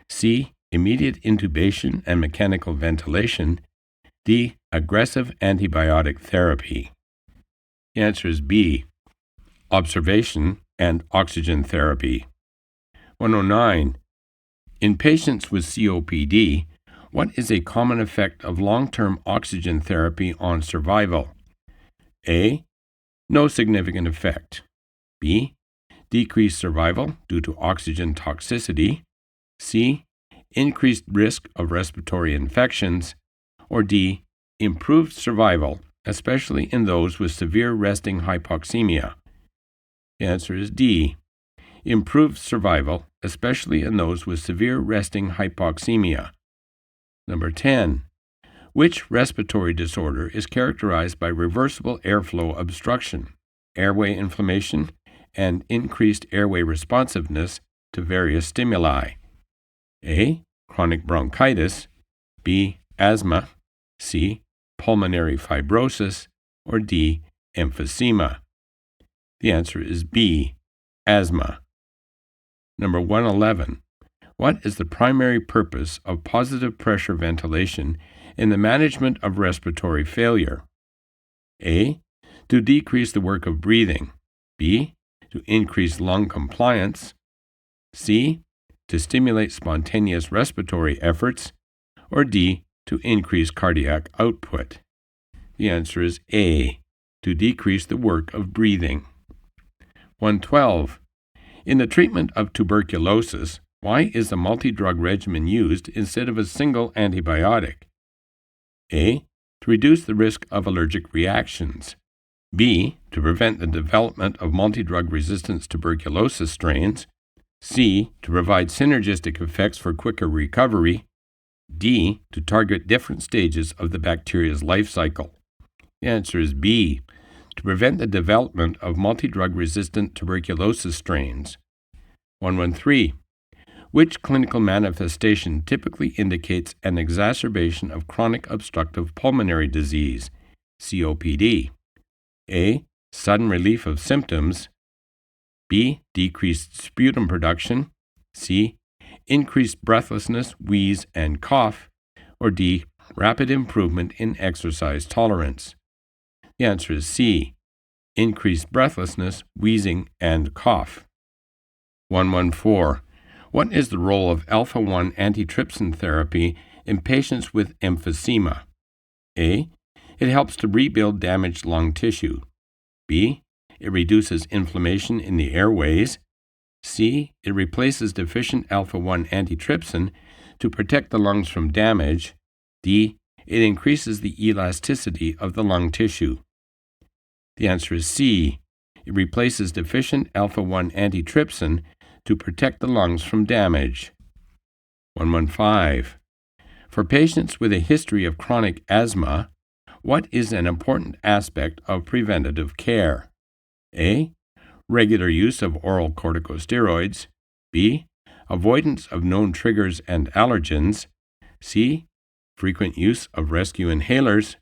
C. Immediate intubation and mechanical ventilation. D. Aggressive antibiotic therapy. The answer is B. Observation and oxygen therapy. 109. In patients with COPD, what is a common effect of long-term oxygen therapy on survival? A. No significant effect. B. Decreased survival due to oxygen toxicity. C. Increased risk of respiratory infections. Or D. Improved survival, especially in those with severe resting hypoxemia. The answer is D. Improved survival, especially in those with severe resting hypoxemia. Number 10. Which respiratory disorder is characterized by reversible airflow obstruction, airway inflammation, and increased airway responsiveness to various stimuli? A. Chronic bronchitis. B. Asthma. C. Pulmonary fibrosis. Or D. Emphysema. The answer is B. Asthma. Number 111. What is the primary purpose of positive pressure ventilation in the management of respiratory failure? A. To decrease the work of breathing. B. To increase lung compliance. C. To stimulate spontaneous respiratory efforts. Or D. To increase cardiac output. The answer is A. To decrease the work of breathing. 112. In the treatment of tuberculosis, why is a multi-drug regimen used instead of a single antibiotic? A. To reduce the risk of allergic reactions. B. To prevent the development of multi-drug resistant tuberculosis strains. C. To provide synergistic effects for quicker recovery. D. To target different stages of the bacteria's life cycle. The answer is B. To prevent the development of multi-drug resistant tuberculosis strains. 113. Which clinical manifestation typically indicates an exacerbation of chronic obstructive pulmonary disease, COPD? A. Sudden relief of symptoms. B. Decreased sputum production. C. Increased breathlessness, wheeze, and cough. Or D. Rapid improvement in exercise tolerance. The answer is C. Increased breathlessness, wheezing, and cough. 114. What is the role of alpha-1 antitrypsin therapy in patients with emphysema? A. It helps to rebuild damaged lung tissue. B. It reduces inflammation in the airways. C. It replaces deficient alpha-1 antitrypsin to protect the lungs from damage. D. It increases the elasticity of the lung tissue. The answer is C. It replaces deficient alpha-1 antitrypsin to protect the lungs from damage. 115. For patients with a history of chronic asthma, what is an important aspect of preventative care? A. Regular use of oral corticosteroids. B. Avoidance of known triggers and allergens. C. Frequent use of rescue inhalers.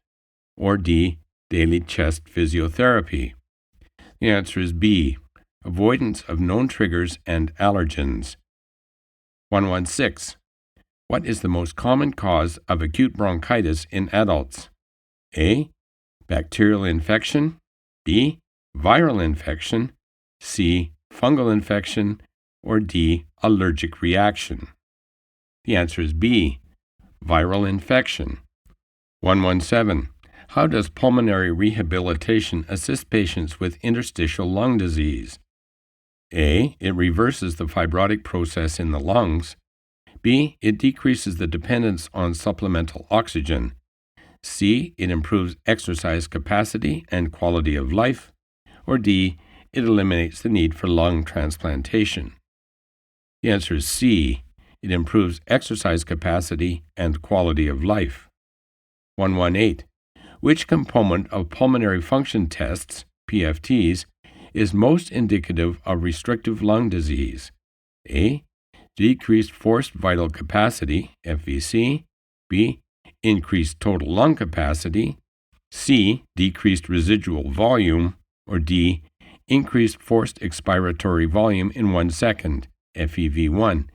Or D. Daily chest physiotherapy. The answer is B. Avoidance of known triggers and allergens. 116. What is the most common cause of acute bronchitis in adults? A. Bacterial infection. B. Viral infection. C. Fungal infection. Or D. Allergic reaction. The answer is B. Viral infection. 117. How does pulmonary rehabilitation assist patients with interstitial lung disease? A. It reverses the fibrotic process in the lungs. B. It decreases the dependence on supplemental oxygen. C. It improves exercise capacity and quality of life. Or D. It eliminates the need for lung transplantation. The answer is C. It improves exercise capacity and quality of life. 118. Which component of pulmonary function tests, PFTs, is most indicative of restrictive lung disease? A. Decreased forced vital capacity, FVC. B. Increased total lung capacity. C. Decreased residual volume. Or D. Increased forced expiratory volume in 1 second, FEV1.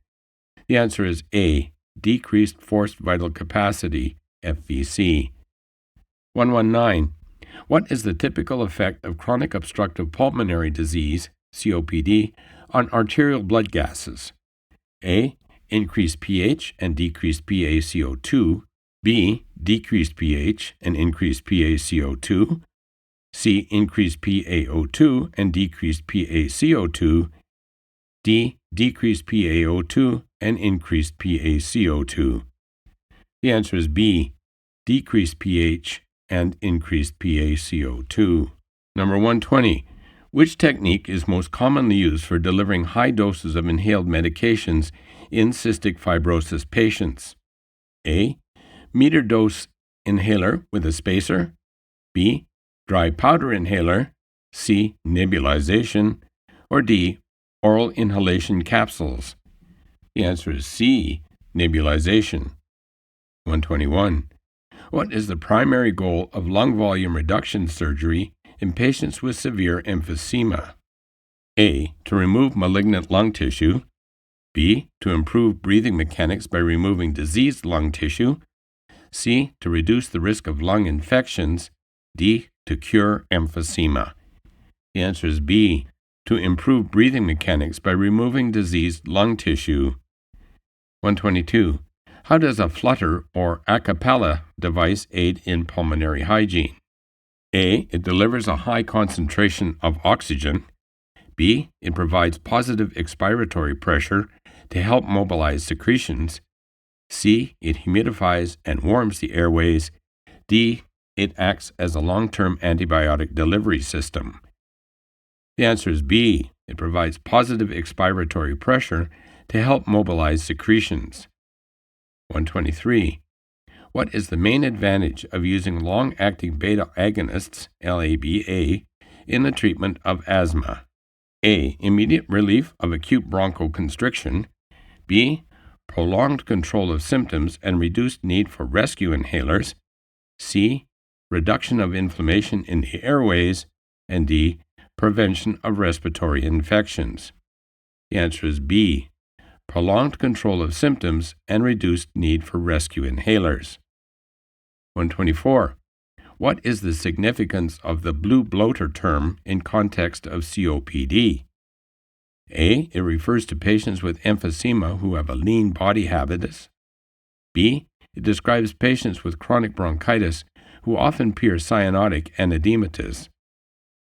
The answer is A. Decreased forced vital capacity, FVC. 119. What is the typical effect of chronic obstructive pulmonary disease, COPD, on arterial blood gases? A. Increased pH and decreased PaCO2. B. Decreased pH and increased PaCO2. C. Increased PaO2 and decreased PaCO2. D. Decreased PaO2 and increased PaCO2. The answer is B. Decreased pH and increased PaCO2. Number 120. Which technique is most commonly used for delivering high doses of inhaled medications in cystic fibrosis patients? A. Meter dose inhaler with a spacer. B. Dry powder inhaler. C. Nebulization. Or D. Oral inhalation capsules. The answer is C. Nebulization. 121. What is the primary goal of lung volume reduction surgery in patients with severe emphysema? A. To remove malignant lung tissue. B. To improve breathing mechanics by removing diseased lung tissue. C. To reduce the risk of lung infections. D. To cure emphysema. The answer is B. To improve breathing mechanics by removing diseased lung tissue. 122. How does a flutter or a cappella device aid in pulmonary hygiene? A. It delivers a high concentration of oxygen. B. It provides positive expiratory pressure to help mobilize secretions. C. It humidifies and warms the airways. D. It acts as a long-term antibiotic delivery system. The answer is B. It provides positive expiratory pressure to help mobilize secretions. 123. What is the main advantage of using long-acting beta agonists, LABA, in the treatment of asthma? A. Immediate relief of acute bronchoconstriction. B. Prolonged control of symptoms and reduced need for rescue inhalers. C. Reduction of inflammation in the airways. And D. Prevention of respiratory infections. The answer is B. Prolonged control of symptoms and reduced need for rescue inhalers. 124. What is the significance of the blue bloater term in context of COPD? A. It refers to patients with emphysema who have a lean body habitus. B. It describes patients with chronic bronchitis who often appear cyanotic and edematous.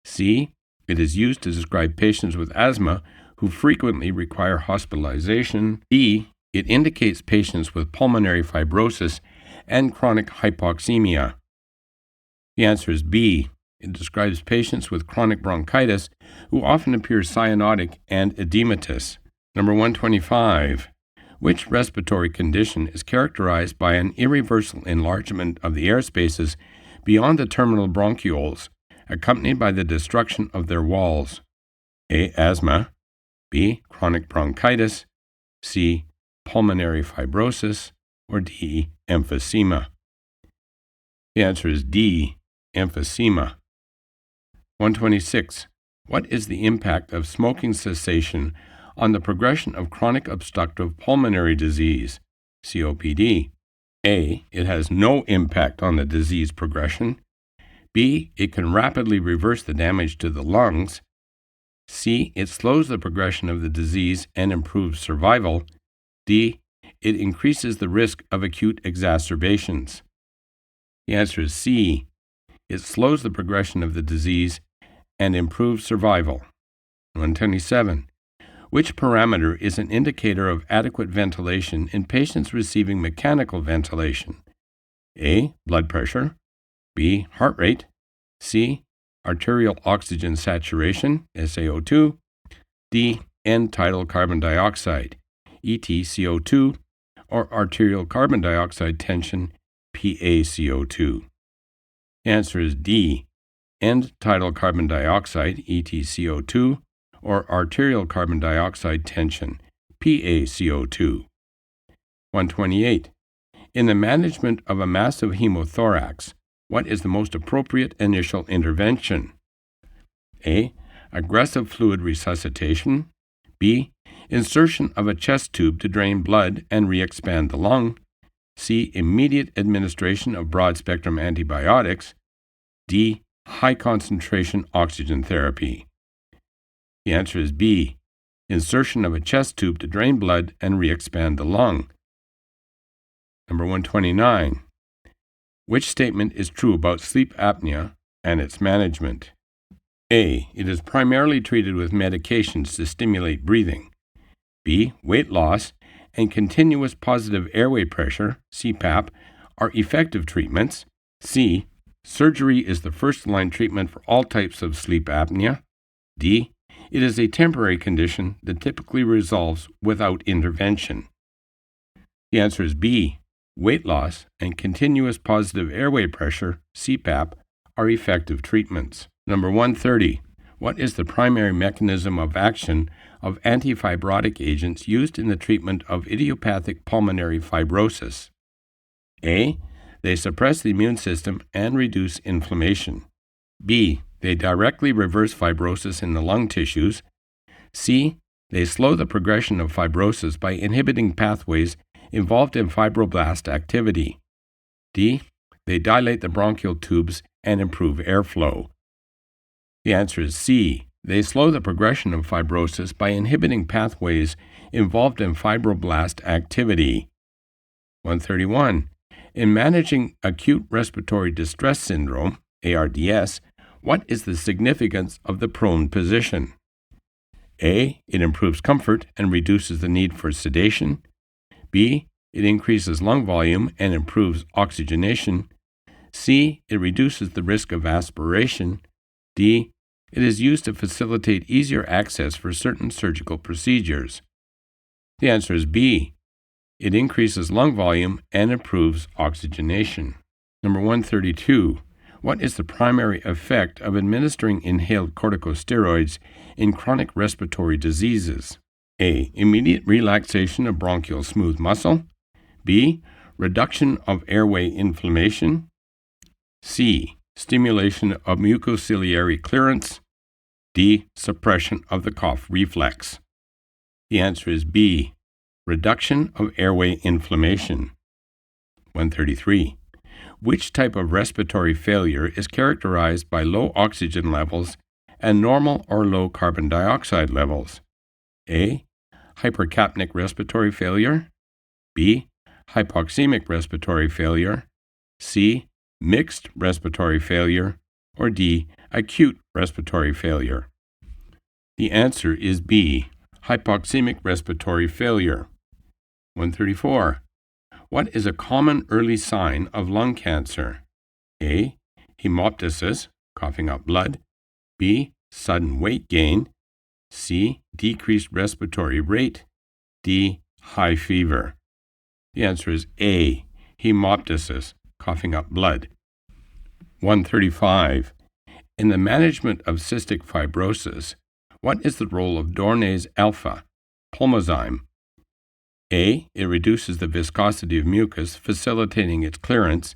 C. It is used to describe patients with asthma who frequently require hospitalization. D. It indicates patients with pulmonary fibrosis and chronic hypoxemia. The answer is B. It describes patients with chronic bronchitis who often appear cyanotic and edematous. Number 125. Which respiratory condition is characterized by an irreversible enlargement of the air spaces beyond the terminal bronchioles, accompanied by the destruction of their walls? A. Asthma. B. Chronic bronchitis. C. Pulmonary fibrosis. Or D. Emphysema. The answer is D. Emphysema. 126. What is the impact of smoking cessation on the progression of chronic obstructive pulmonary disease, COPD? A. It has no impact on the disease progression. B. It can rapidly reverse the damage to the lungs. C. It slows the progression of the disease and improves survival. D. It increases the risk of acute exacerbations. The answer is C. It slows the progression of the disease and improves survival. 127. Which parameter is an indicator of adequate ventilation in patients receiving mechanical ventilation? A. Blood pressure. B. Heart rate. C. Arterial oxygen saturation, SaO2. D. End-tidal carbon dioxide, EtCO2, or arterial carbon dioxide tension, PaCO2. The answer is D. End-tidal carbon dioxide, EtCO2, or arterial carbon dioxide tension, PaCO2. 128. In the management of a massive hemothorax, what is the most appropriate initial intervention? A. Aggressive fluid resuscitation. B. Insertion of a chest tube to drain blood and re-expand the lung. C. Immediate administration of broad-spectrum antibiotics. D. High-concentration oxygen therapy. The answer is B. Insertion of a chest tube to drain blood and re-expand the lung. Number 129. Which statement is true about sleep apnea and its management? A. It is primarily treated with medications to stimulate breathing. B. Weight loss and continuous positive airway pressure, CPAP, are effective treatments. C. Surgery is the first-line treatment for all types of sleep apnea. D. It is a temporary condition that typically resolves without intervention. The answer is B. Weight loss and continuous positive airway pressure, CPAP, are effective treatments. Number 130. What is the primary mechanism of action of antifibrotic agents used in the treatment of idiopathic pulmonary fibrosis? A. They suppress the immune system and reduce inflammation. B. They directly reverse fibrosis in the lung tissues. C. They slow the progression of fibrosis by inhibiting pathways involved in fibroblast activity. D. They dilate the bronchial tubes and improve airflow. The answer is C. They slow the progression of fibrosis by inhibiting pathways involved in fibroblast activity. 131. In managing acute respiratory distress syndrome, ARDS, what is the significance of the prone position? A. It improves comfort and reduces the need for sedation. B. It increases lung volume and improves oxygenation. C. It reduces the risk of aspiration. D. It is used to facilitate easier access for certain surgical procedures. The answer is B. It increases lung volume and improves oxygenation. Number 132. What is the primary effect of administering inhaled corticosteroids in chronic respiratory diseases? A. Immediate relaxation of bronchial smooth muscle. B. Reduction of airway inflammation. C. Stimulation of mucociliary clearance. D. Suppression of the cough reflex. The answer is B. Reduction of airway inflammation. 133. Which type of respiratory failure is characterized by low oxygen levels and normal or low carbon dioxide levels? A. Hypercapnic respiratory failure. B. Hypoxemic respiratory failure. C. Mixed respiratory failure. Or D. Acute respiratory failure. The answer is B. Hypoxemic respiratory failure. 134. What is a common early sign of lung cancer? A. Hemoptysis, coughing up blood. B. Sudden weight gain. C. Decreased respiratory rate. D. High fever. The answer is A. Hemoptysis, coughing up blood. 135. In the management of cystic fibrosis, what is the role of Dornase alpha, pulmozyme? A. It reduces the viscosity of mucus, facilitating its clearance.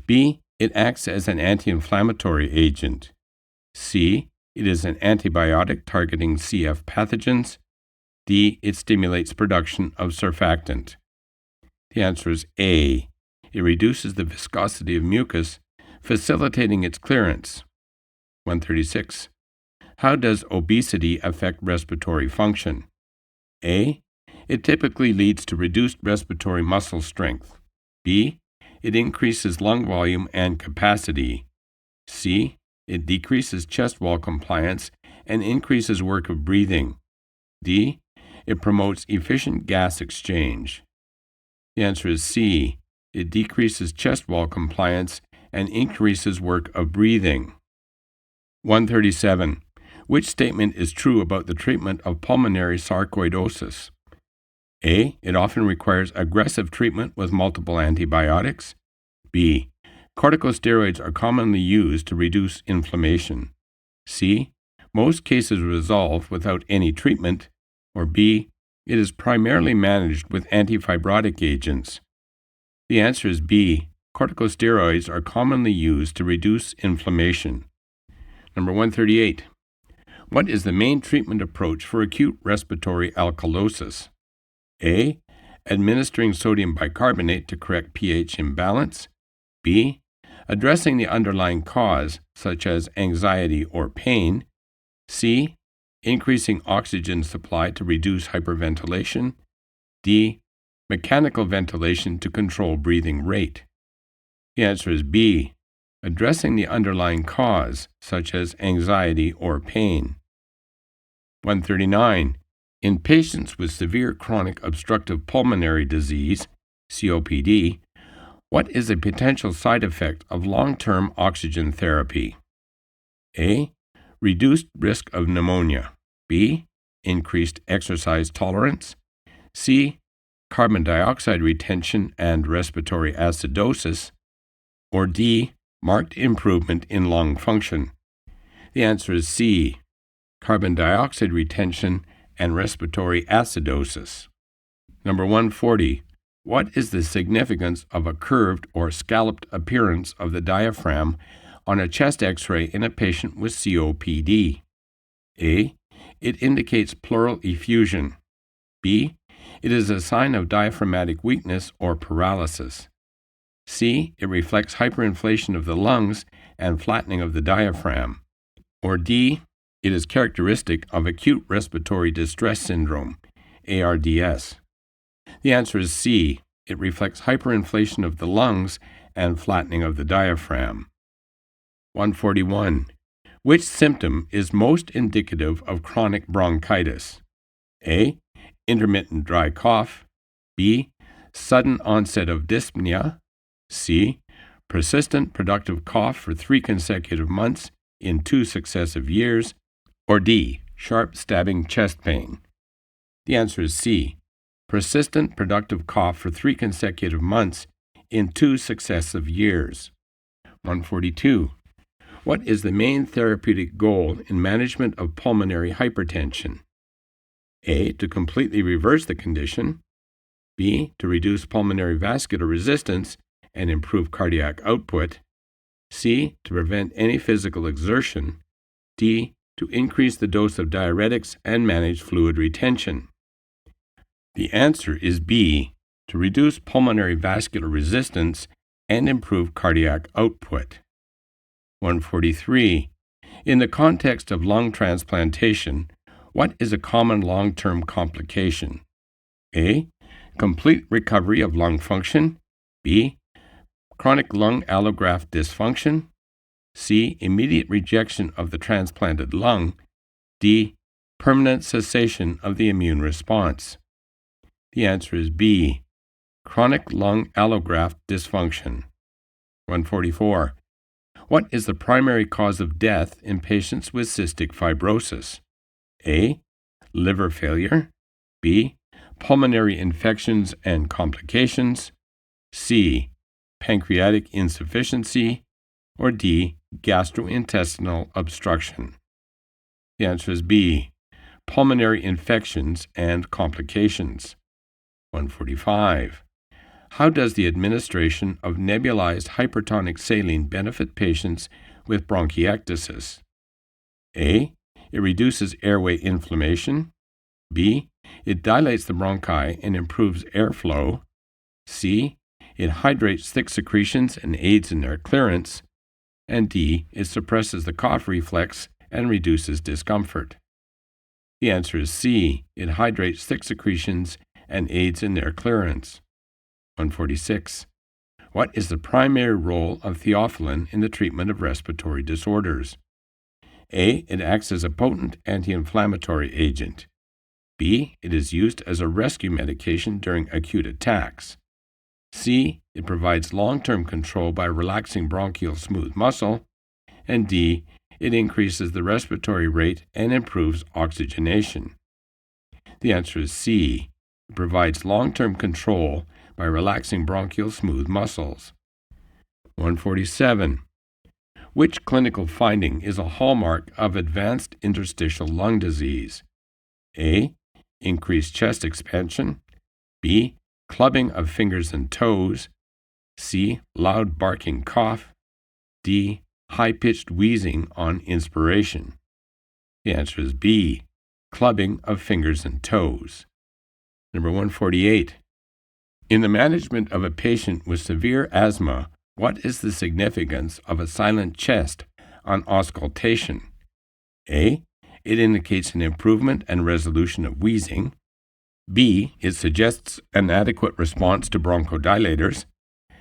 B. It acts as an anti-inflammatory agent. C. It is an antibiotic targeting CF pathogens. D. It stimulates production of surfactant. The answer is A. It reduces the viscosity of mucus, facilitating its clearance. 136. How does obesity affect respiratory function? A. It typically leads to reduced respiratory muscle strength. B. It increases lung volume and capacity. C. It decreases chest wall compliance and increases work of breathing. D. It promotes efficient gas exchange. The answer is C. It decreases chest wall compliance and increases work of breathing. 137. Which statement is true about the treatment of pulmonary sarcoidosis? A. It often requires aggressive treatment with multiple antibiotics. B. Corticosteroids are commonly used to reduce inflammation. C. Most cases resolve without any treatment. Or B. It is primarily managed with antifibrotic agents. The answer is B. Corticosteroids are commonly used to reduce inflammation. Number 138. What is the main treatment approach for acute respiratory alkalosis? A. Administering sodium bicarbonate to correct pH imbalance. B. Addressing the underlying cause, such as anxiety or pain. C. Increasing oxygen supply to reduce hyperventilation. D. Mechanical ventilation to control breathing rate. The answer is B. Addressing the underlying cause, such as anxiety or pain. 139. In patients with severe chronic obstructive pulmonary disease, COPD, what is a potential side effect of long-term oxygen therapy? A. Reduced risk of pneumonia. B. Increased exercise tolerance. C. Carbon dioxide retention and respiratory acidosis. Or D. Marked improvement in lung function. The answer is C. Carbon dioxide retention and respiratory acidosis. Number 140. What is the significance of a curved or scalloped appearance of the diaphragm on a chest X-ray in a patient with COPD? A. It indicates pleural effusion. B. It is a sign of diaphragmatic weakness or paralysis. C. It reflects hyperinflation of the lungs and flattening of the diaphragm. Or D. It is characteristic of acute respiratory distress syndrome, ARDS. The answer is C. It reflects hyperinflation of the lungs and flattening of the diaphragm. 141. Which symptom is most indicative of chronic bronchitis? A. Intermittent dry cough. B. Sudden onset of dyspnea. C. Persistent productive cough for 3 consecutive months in 2 successive years. Or D. Sharp stabbing chest pain. The answer is C. Persistent productive cough for 3 consecutive months in 2 successive years. 142. What is the main therapeutic goal in management of pulmonary hypertension? A. To completely reverse the condition. B. To reduce pulmonary vascular resistance and improve cardiac output. C. To prevent any physical exertion. D. To increase the dose of diuretics and manage fluid retention. The answer is B. To reduce pulmonary vascular resistance and improve cardiac output. 143. In the context of lung transplantation, What is a common long-term complication? A. Complete recovery of lung function. B. Chronic lung allograft dysfunction. C. Immediate rejection of the transplanted lung. D. Permanent cessation of the immune response. The answer is B. Chronic lung allograft dysfunction. 144. What is the primary cause of death in patients with cystic fibrosis? A. Liver failure. B. Pulmonary infections and complications. C. Pancreatic insufficiency. Or D. Gastrointestinal obstruction. The answer is B. Pulmonary infections and complications. 145. How does the administration of nebulized hypertonic saline benefit patients with bronchiectasis? A. It reduces airway inflammation. B. It dilates the bronchi and improves airflow. C. It hydrates thick secretions and aids in their clearance. And D. It suppresses the cough reflex and reduces discomfort. The answer is C. It hydrates thick secretions and aids in their clearance. 146. What is the primary role of theophylline in the treatment of respiratory disorders? A. It acts as a potent anti-inflammatory agent. B. It is used as a rescue medication during acute attacks. C. It provides long-term control by relaxing bronchial smooth muscle. And D. It increases the respiratory rate and improves oxygenation. The answer is C. It provides long-term control by relaxing bronchial smooth muscles. 147. Which clinical finding is a hallmark of advanced interstitial lung disease? A. Increased chest expansion. B. Clubbing of fingers and toes. C. Loud barking cough. D. High-pitched wheezing on inspiration. The answer is B. Clubbing of fingers and toes. Number 148. In the management of a patient with severe asthma, what is the significance of a silent chest on auscultation? A. It indicates an improvement and resolution of wheezing. B. It suggests an adequate response to bronchodilators.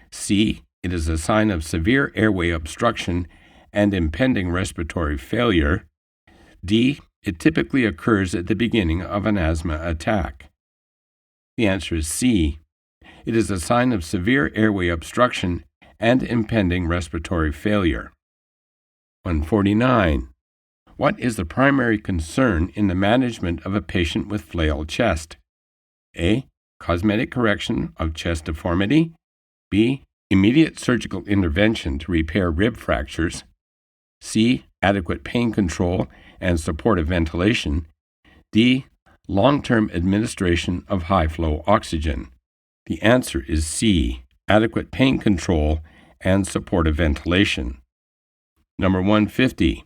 C. It is a sign of severe airway obstruction and impending respiratory failure. D. It typically occurs at the beginning of an asthma attack. The answer is C. It is a sign of severe airway obstruction and impending respiratory failure. 149. What is the primary concern in the management of a patient with flail chest? A. Cosmetic correction of chest deformity. B. Immediate surgical intervention to repair rib fractures. C. Adequate pain control and supportive ventilation. D. Long-term administration of high-flow oxygen. The answer is C. Adequate pain control and supportive ventilation. Number 150.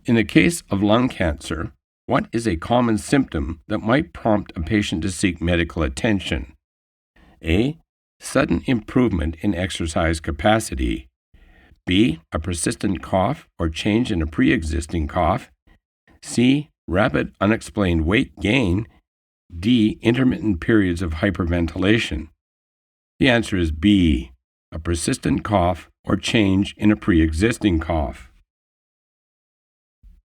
In the case of lung cancer, what is a common symptom that might prompt a patient to seek medical attention? A. Sudden improvement in exercise capacity. B. A persistent cough or change in a pre-existing cough. C. Rapid unexplained weight gain. D. Intermittent periods of hyperventilation. The answer is B. A persistent cough or change in a pre-existing cough.